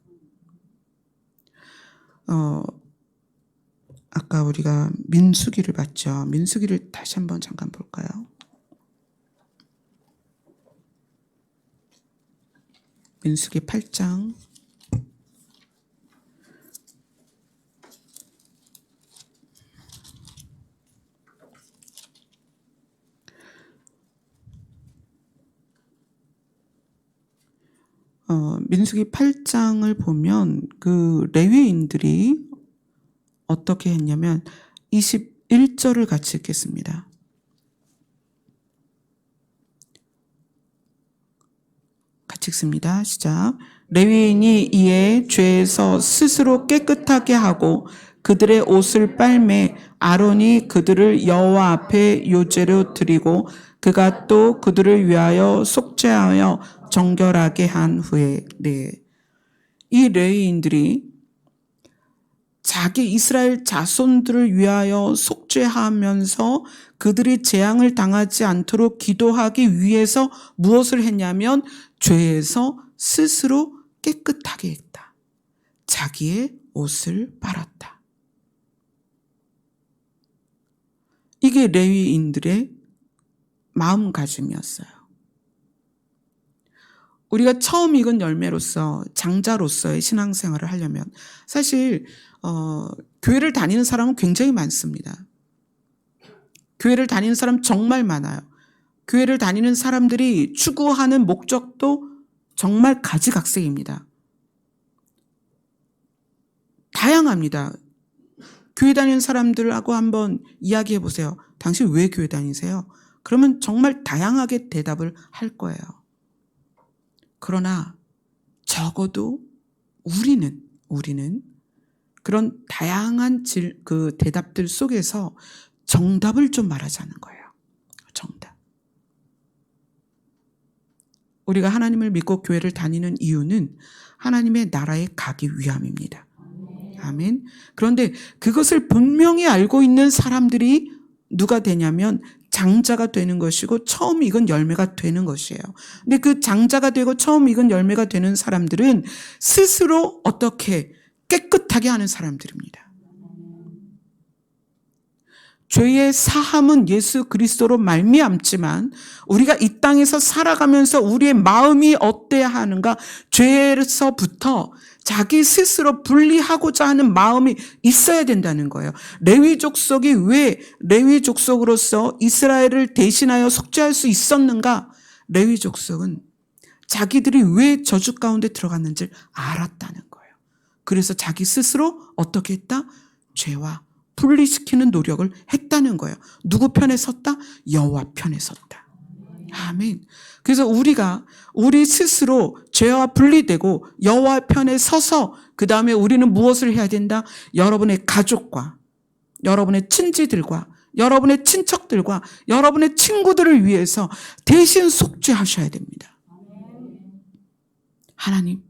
아까 우리가 민수기를 봤죠. 민수기를 다시 한번 잠깐 볼까요? 민수기 8장. 민수기 8장을 보면 그 레위인들이 어떻게 했냐면 21절을 같이 읽겠습니다. 같이 읽습니다. 시작. 레위인이 이에 죄에서 스스로 깨끗하게 하고 그들의 옷을 빨매 아론이 그들을 여호와 앞에 요제로 드리고 그가 또 그들을 위하여 속죄하여 정결하게 한 후에, 이 레위인들이 자기 이스라엘 자손들을 위하여 속죄하면서 그들이 재앙을 당하지 않도록 기도하기 위해서 무엇을 했냐면 죄에서 스스로 깨끗하게 했다. 자기의 옷을 빨았다. 이게 레위인들의 마음가짐이었어요. 우리가 처음 익은 열매로서 장자로서의 신앙생활을 하려면 사실 교회를 다니는 사람은 굉장히 많습니다. 교회를 다니는 사람 정말 많아요. 교회를 다니는 사람들이 추구하는 목적도 정말 가지각색입니다. 다양합니다. 교회 다니는 사람들하고 한번 이야기해 보세요. 당신 왜 교회 다니세요? 그러면 정말 다양하게 대답을 할 거예요. 그러나 적어도 우리는 그런 다양한 그 대답들 속에서 정답을 좀 말하자는 거예요. 정답. 우리가 하나님을 믿고 교회를 다니는 이유는 하나님의 나라에 가기 위함입니다. 아멘. 그런데 그것을 분명히 알고 있는 사람들이 누가 되냐면 장자가 되는 것이고 처음 익은 열매가 되는 것이에요. 근데 그 장자가 되고 처음 익은 열매가 되는 사람들은 스스로 어떻게 깨끗하게 하는 사람들입니다. 죄의 사함은 예수 그리스도로 말미암지만 우리가 이 땅에서 살아가면서 우리의 마음이 어때야 하는가? 죄에서부터 자기 스스로 분리하고자 하는 마음이 있어야 된다는 거예요. 레위 족속이 왜 레위 족속으로서 이스라엘을 대신하여 속죄할 수 있었는가? 레위 족속은 자기들이 왜 저주 가운데 들어갔는지를 알았다는 거예요. 그래서 자기 스스로 어떻게 했다? 죄와 분리시키는 노력을 했다는 거예요. 누구 편에 섰다? 여호와 편에 섰다. 아멘. 그래서 우리가 우리 스스로 죄와 분리되고 여호와 편에 서서 그 다음에 우리는 무엇을 해야 된다? 여러분의 가족과 여러분의 친지들과 여러분의 친척들과 여러분의 친구들을 위해서 대신 속죄하셔야 됩니다. 하나님,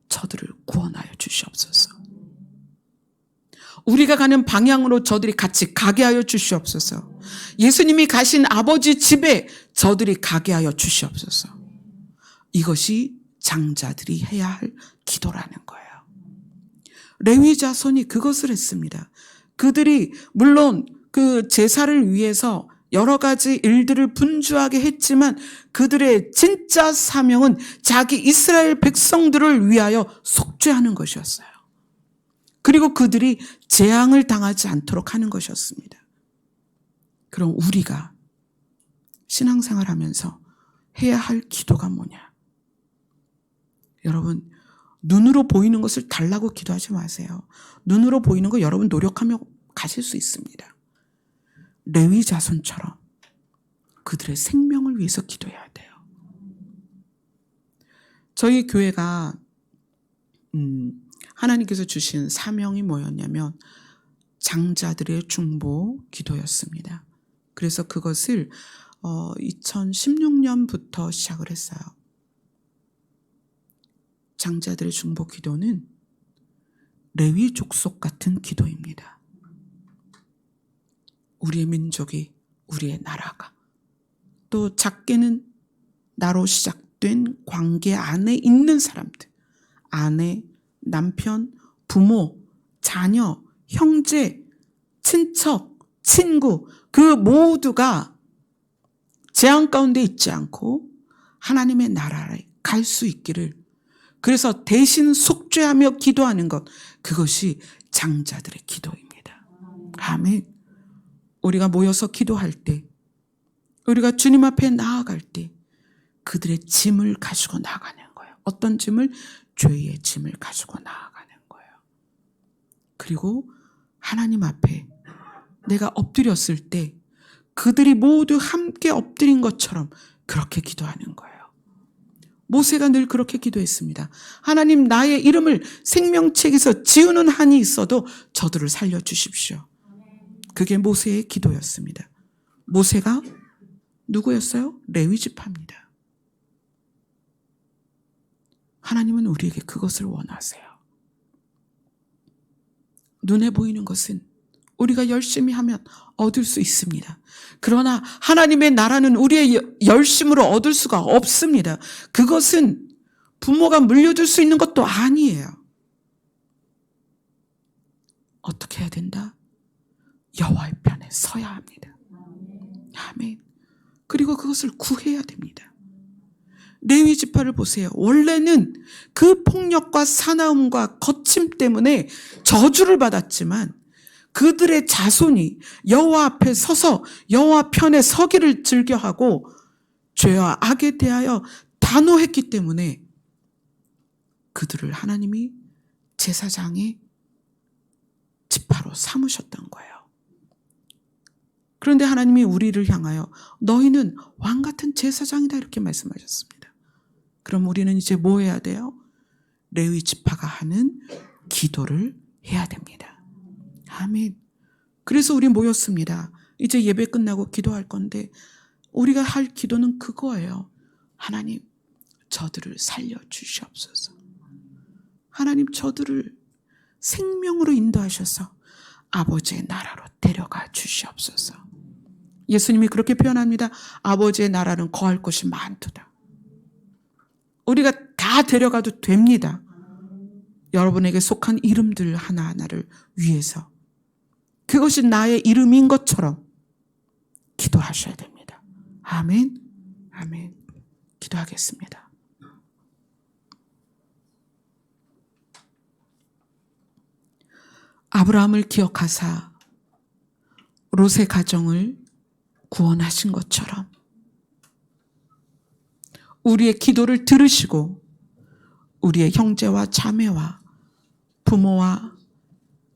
저들을 구원하여 주시옵소서. 우리가 가는 방향으로 저들이 같이 가게 하여 주시옵소서. 예수님이 가신 아버지 집에 저들이 가게 하여 주시옵소서. 이것이 장자들이 해야 할 기도라는 거예요. 레위 자손이 그것을 했습니다. 그들이 물론 그 제사를 위해서 여러 가지 일들을 분주하게 했지만 그들의 진짜 사명은 자기 이스라엘 백성들을 위하여 속죄하는 것이었어요. 그리고 그들이 재앙을 당하지 않도록 하는 것이었습니다. 그럼 우리가 신앙생활하면서 해야 할 기도가 뭐냐? 여러분, 눈으로 보이는 것을 달라고 기도하지 마세요. 눈으로 보이는 거 여러분 노력하며 가실 수 있습니다. 레위 자손처럼 그들의 생명을 위해서 기도해야 돼요. 저희 교회가 하나님께서 주신 사명이 뭐였냐면 장자들의 중보 기도였습니다. 그래서 그것을 2016년부터 시작을 했어요. 장자들의 중보 기도는 레위 족속 같은 기도입니다. 우리의 민족이, 우리의 나라가, 또 작게는 나로 시작된 관계 안에 있는 사람들, 아내, 남편, 부모, 자녀, 형제, 친척, 친구, 그 모두가 재앙 가운데 있지 않고 하나님의 나라에 갈 수 있기를, 그래서 대신 속죄하며 기도하는 것, 그것이 장자들의 기도입니다. 아멘. 우리가 모여서 기도할 때, 우리가 주님 앞에 나아갈 때 그들의 짐을 가지고 나가는 거예요. 어떤 짐을? 죄의 짐을 가지고 나아가는 거예요. 그리고 하나님 앞에 내가 엎드렸을 때 그들이 모두 함께 엎드린 것처럼 그렇게 기도하는 거예요. 모세가 늘 그렇게 기도했습니다. 하나님, 나의 이름을 생명책에서 지우는 한이 있어도 저들을 살려주십시오. 그게 모세의 기도였습니다. 모세가 누구였어요? 레위 지파입니다. 하나님은 우리에게 그것을 원하세요. 눈에 보이는 것은 우리가 열심히 하면 얻을 수 있습니다. 그러나 하나님의 나라는 우리의 열심으로 얻을 수가 없습니다. 그것은 부모가 물려줄 수 있는 것도 아니에요. 어떻게 해야 된다? 여호와의 편에 서야 합니다. 아멘. 그리고 그것을 구해야 됩니다. 레위 지파를 보세요. 원래는 그 폭력과 사나움과 거침 때문에 저주를 받았지만 그들의 자손이 여호와 앞에 서서 여호와 편에 서기를 즐겨하고 죄와 악에 대하여 단호했기 때문에 그들을 하나님이 제사장의 지파로 삼으셨던 거예요. 그런데 하나님이 우리를 향하여 너희는 왕 같은 제사장이다 이렇게 말씀하셨습니다. 그럼 우리는 이제 뭐 해야 돼요? 레위 지파가 하는 기도를 해야 됩니다. 아멘. 그래서 우리 모였습니다. 이제 예배 끝나고 기도할 건데 우리가 할 기도는 그거예요. 하나님, 저들을 살려주시옵소서. 하나님, 저들을 생명으로 인도하셔서 아버지의 나라로 데려가 주시옵소서. 예수님이 그렇게 표현합니다. 아버지의 나라는 거할 곳이 많도다. 우리가 다 데려가도 됩니다. 여러분에게 속한 이름들 하나하나를 위해서 그것이 나의 이름인 것처럼 기도하셔야 됩니다. 아멘. 아멘. 기도하겠습니다. 아브라함을 기억하사 롯의 가정을 구원하신 것처럼 우리의 기도를 들으시고 우리의 형제와 자매와 부모와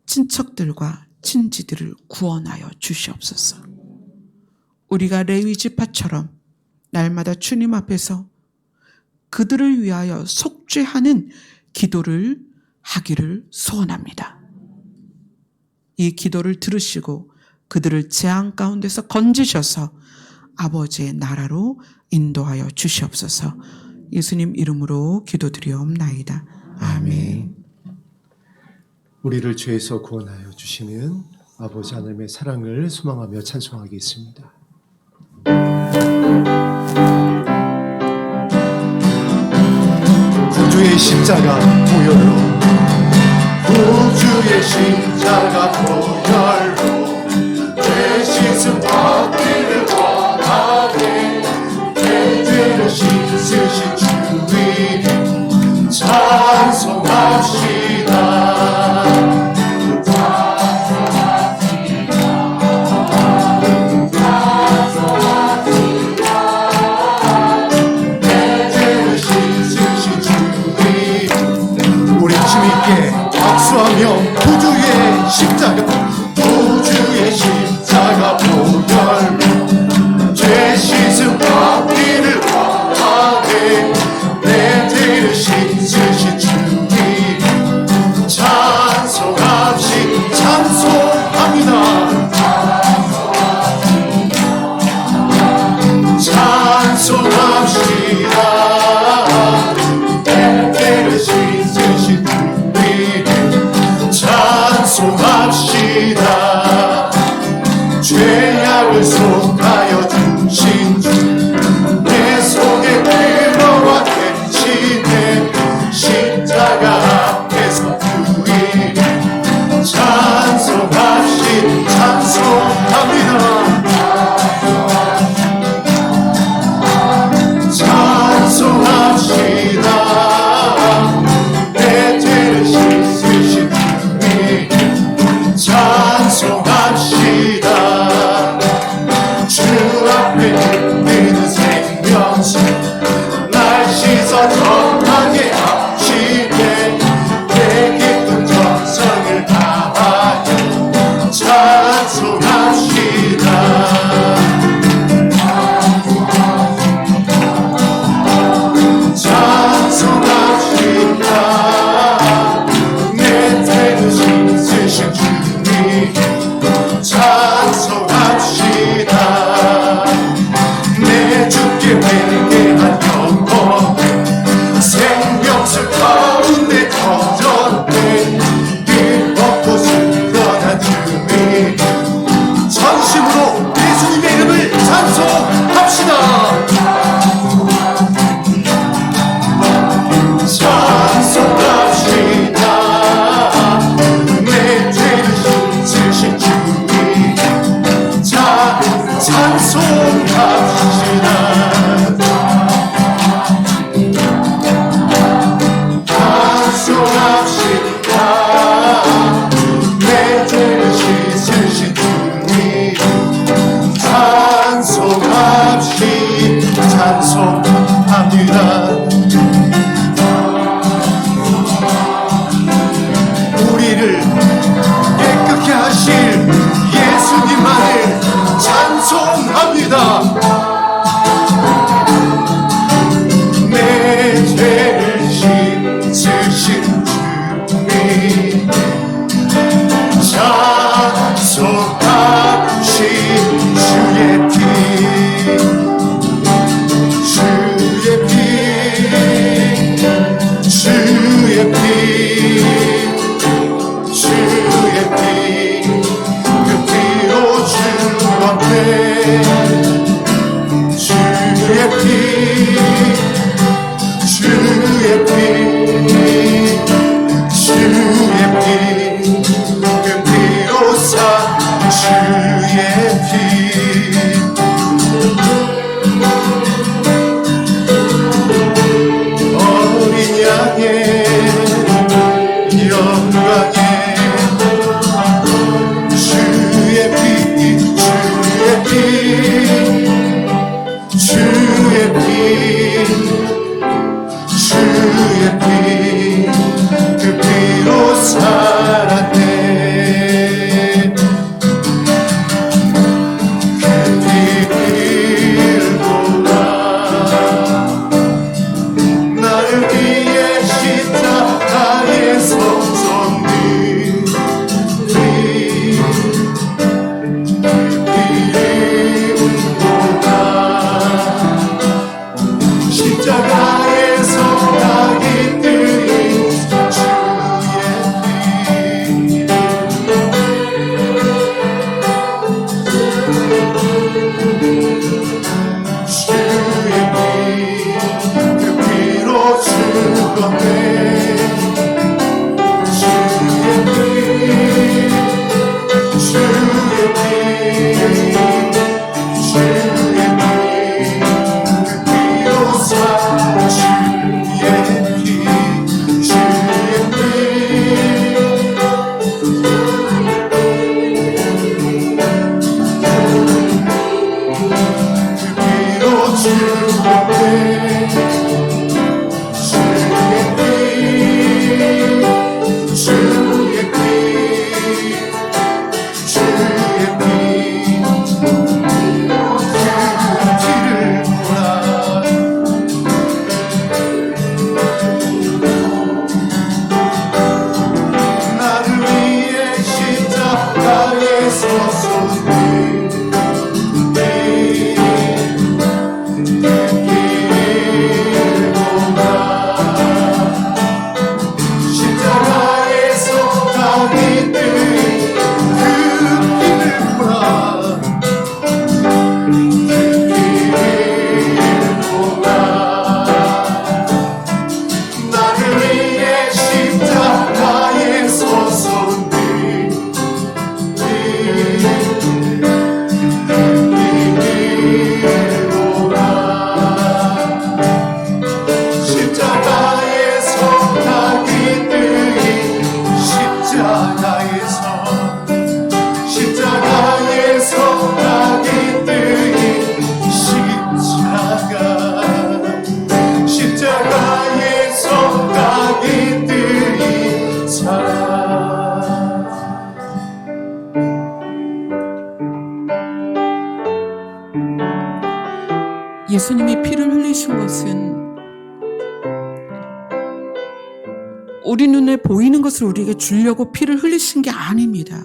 친척들과 친지들을 구원하여 주시옵소서. 우리가 레위 지파처럼 날마다 주님 앞에서 그들을 위하여 속죄하는 기도를 하기를 소원합니다. 이 기도를 들으시고 그들을 재앙 가운데서 건지셔서 아버지의 나라로 인도하여 주시옵소서. 예수님 이름으로 기도드리옵나이다. 아멘. 우리를 죄에서 구원하여 주시는 아버지 하나님의 사랑을 소망하며 찬송하겠습니다. 구주의 십자가 보혈로, 구주의 십자가 보혈로 죄 씻음 받기를 원하네. 내 죄를 씻으신 주 이름 찬송합시다. 박수하며 구주의 십자가, 구주의 십자가 보혈로 죄 씻음 받기를 원하네. 내 죄를 씻으신 주님 찬송합니다. 찬송합시다. 내 죄를 감사합니다. 죄악을 속하여 주신 주, 내 속에 그너와 대신해 십자가 앞에서 주의 찬송합니다. 찬송합시다. 내 죄를 씻으신 주님 찬송합시다. 주 앞에 있는 생명수 날 씻어 정하게 하시네. 내 기쁜 정성을 다하여 찬송합시다. 찬송합시다. 내 죄를 씻으신 주님 찬송합시다. 내 주께 회개한 영혼 생명수 가운데 터졌네. 그 벚꽃을 떠난 주님 전심으로 예수님의 이름을 찬송합시다. 찬송합시다. 내 죄를 씻으신 주님 찬송합시다. 찬송합시다. 내 죄를 씻으신 주님 찬송합니다. 우리를 깨끗게 하실 예수님만을 찬송합니다. 내 죄를 씻으신 주님 찬송합시 주의 피 주의 피 주의 피 주의 피 그 피로 주권해 주의 피 주의 피 주의 피 그 피로 사 주의 피 어린 양의 영광에 주의 피 주의 피 주의 피 주의 피 그 피로 살았네. 그 피 흘고라 나를 위해 십자가에 섰었니. 예수님이 피를 흘리신 것은 우리 눈에 보이는 것을 우리에게 주려고 피를 흘리신 게 아닙니다.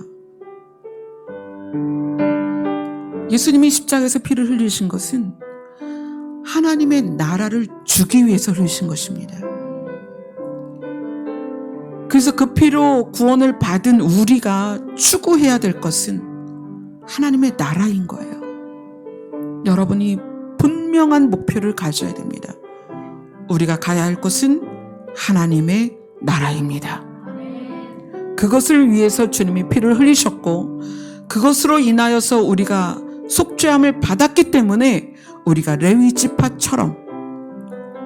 예수님이 십자가에서 피를 흘리신 것은 하나님의 나라를 주기 위해서 흘리신 것입니다. 그래서 그 피로 구원을 받은 우리가 추구해야 될 것은 하나님의 나라인 거예요. 여러분이 분명한 목표를 가져야 됩니다. 우리가 가야 할 곳은 하나님의 나라입니다. 그것을 위해서 주님이 피를 흘리셨고, 그것으로 인하여서 우리가 속죄함을 받았기 때문에 우리가 레위 지파처럼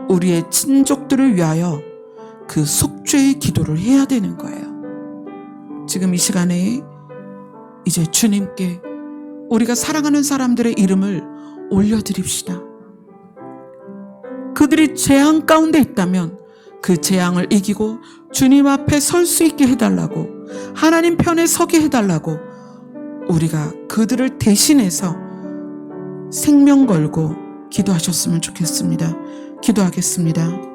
우리의 친족들을 위하여 그 속죄의 기도를 해야 되는 거예요. 지금 이 시간에 이제 주님께 우리가 사랑하는 사람들의 이름을 올려드립시다. 그들이 재앙 가운데 있다면 그 재앙을 이기고 주님 앞에 설 수 있게 해달라고, 하나님 편에 서게 해달라고 우리가 그들을 대신해서 생명 걸고 기도하셨으면 좋겠습니다. 기도하겠습니다.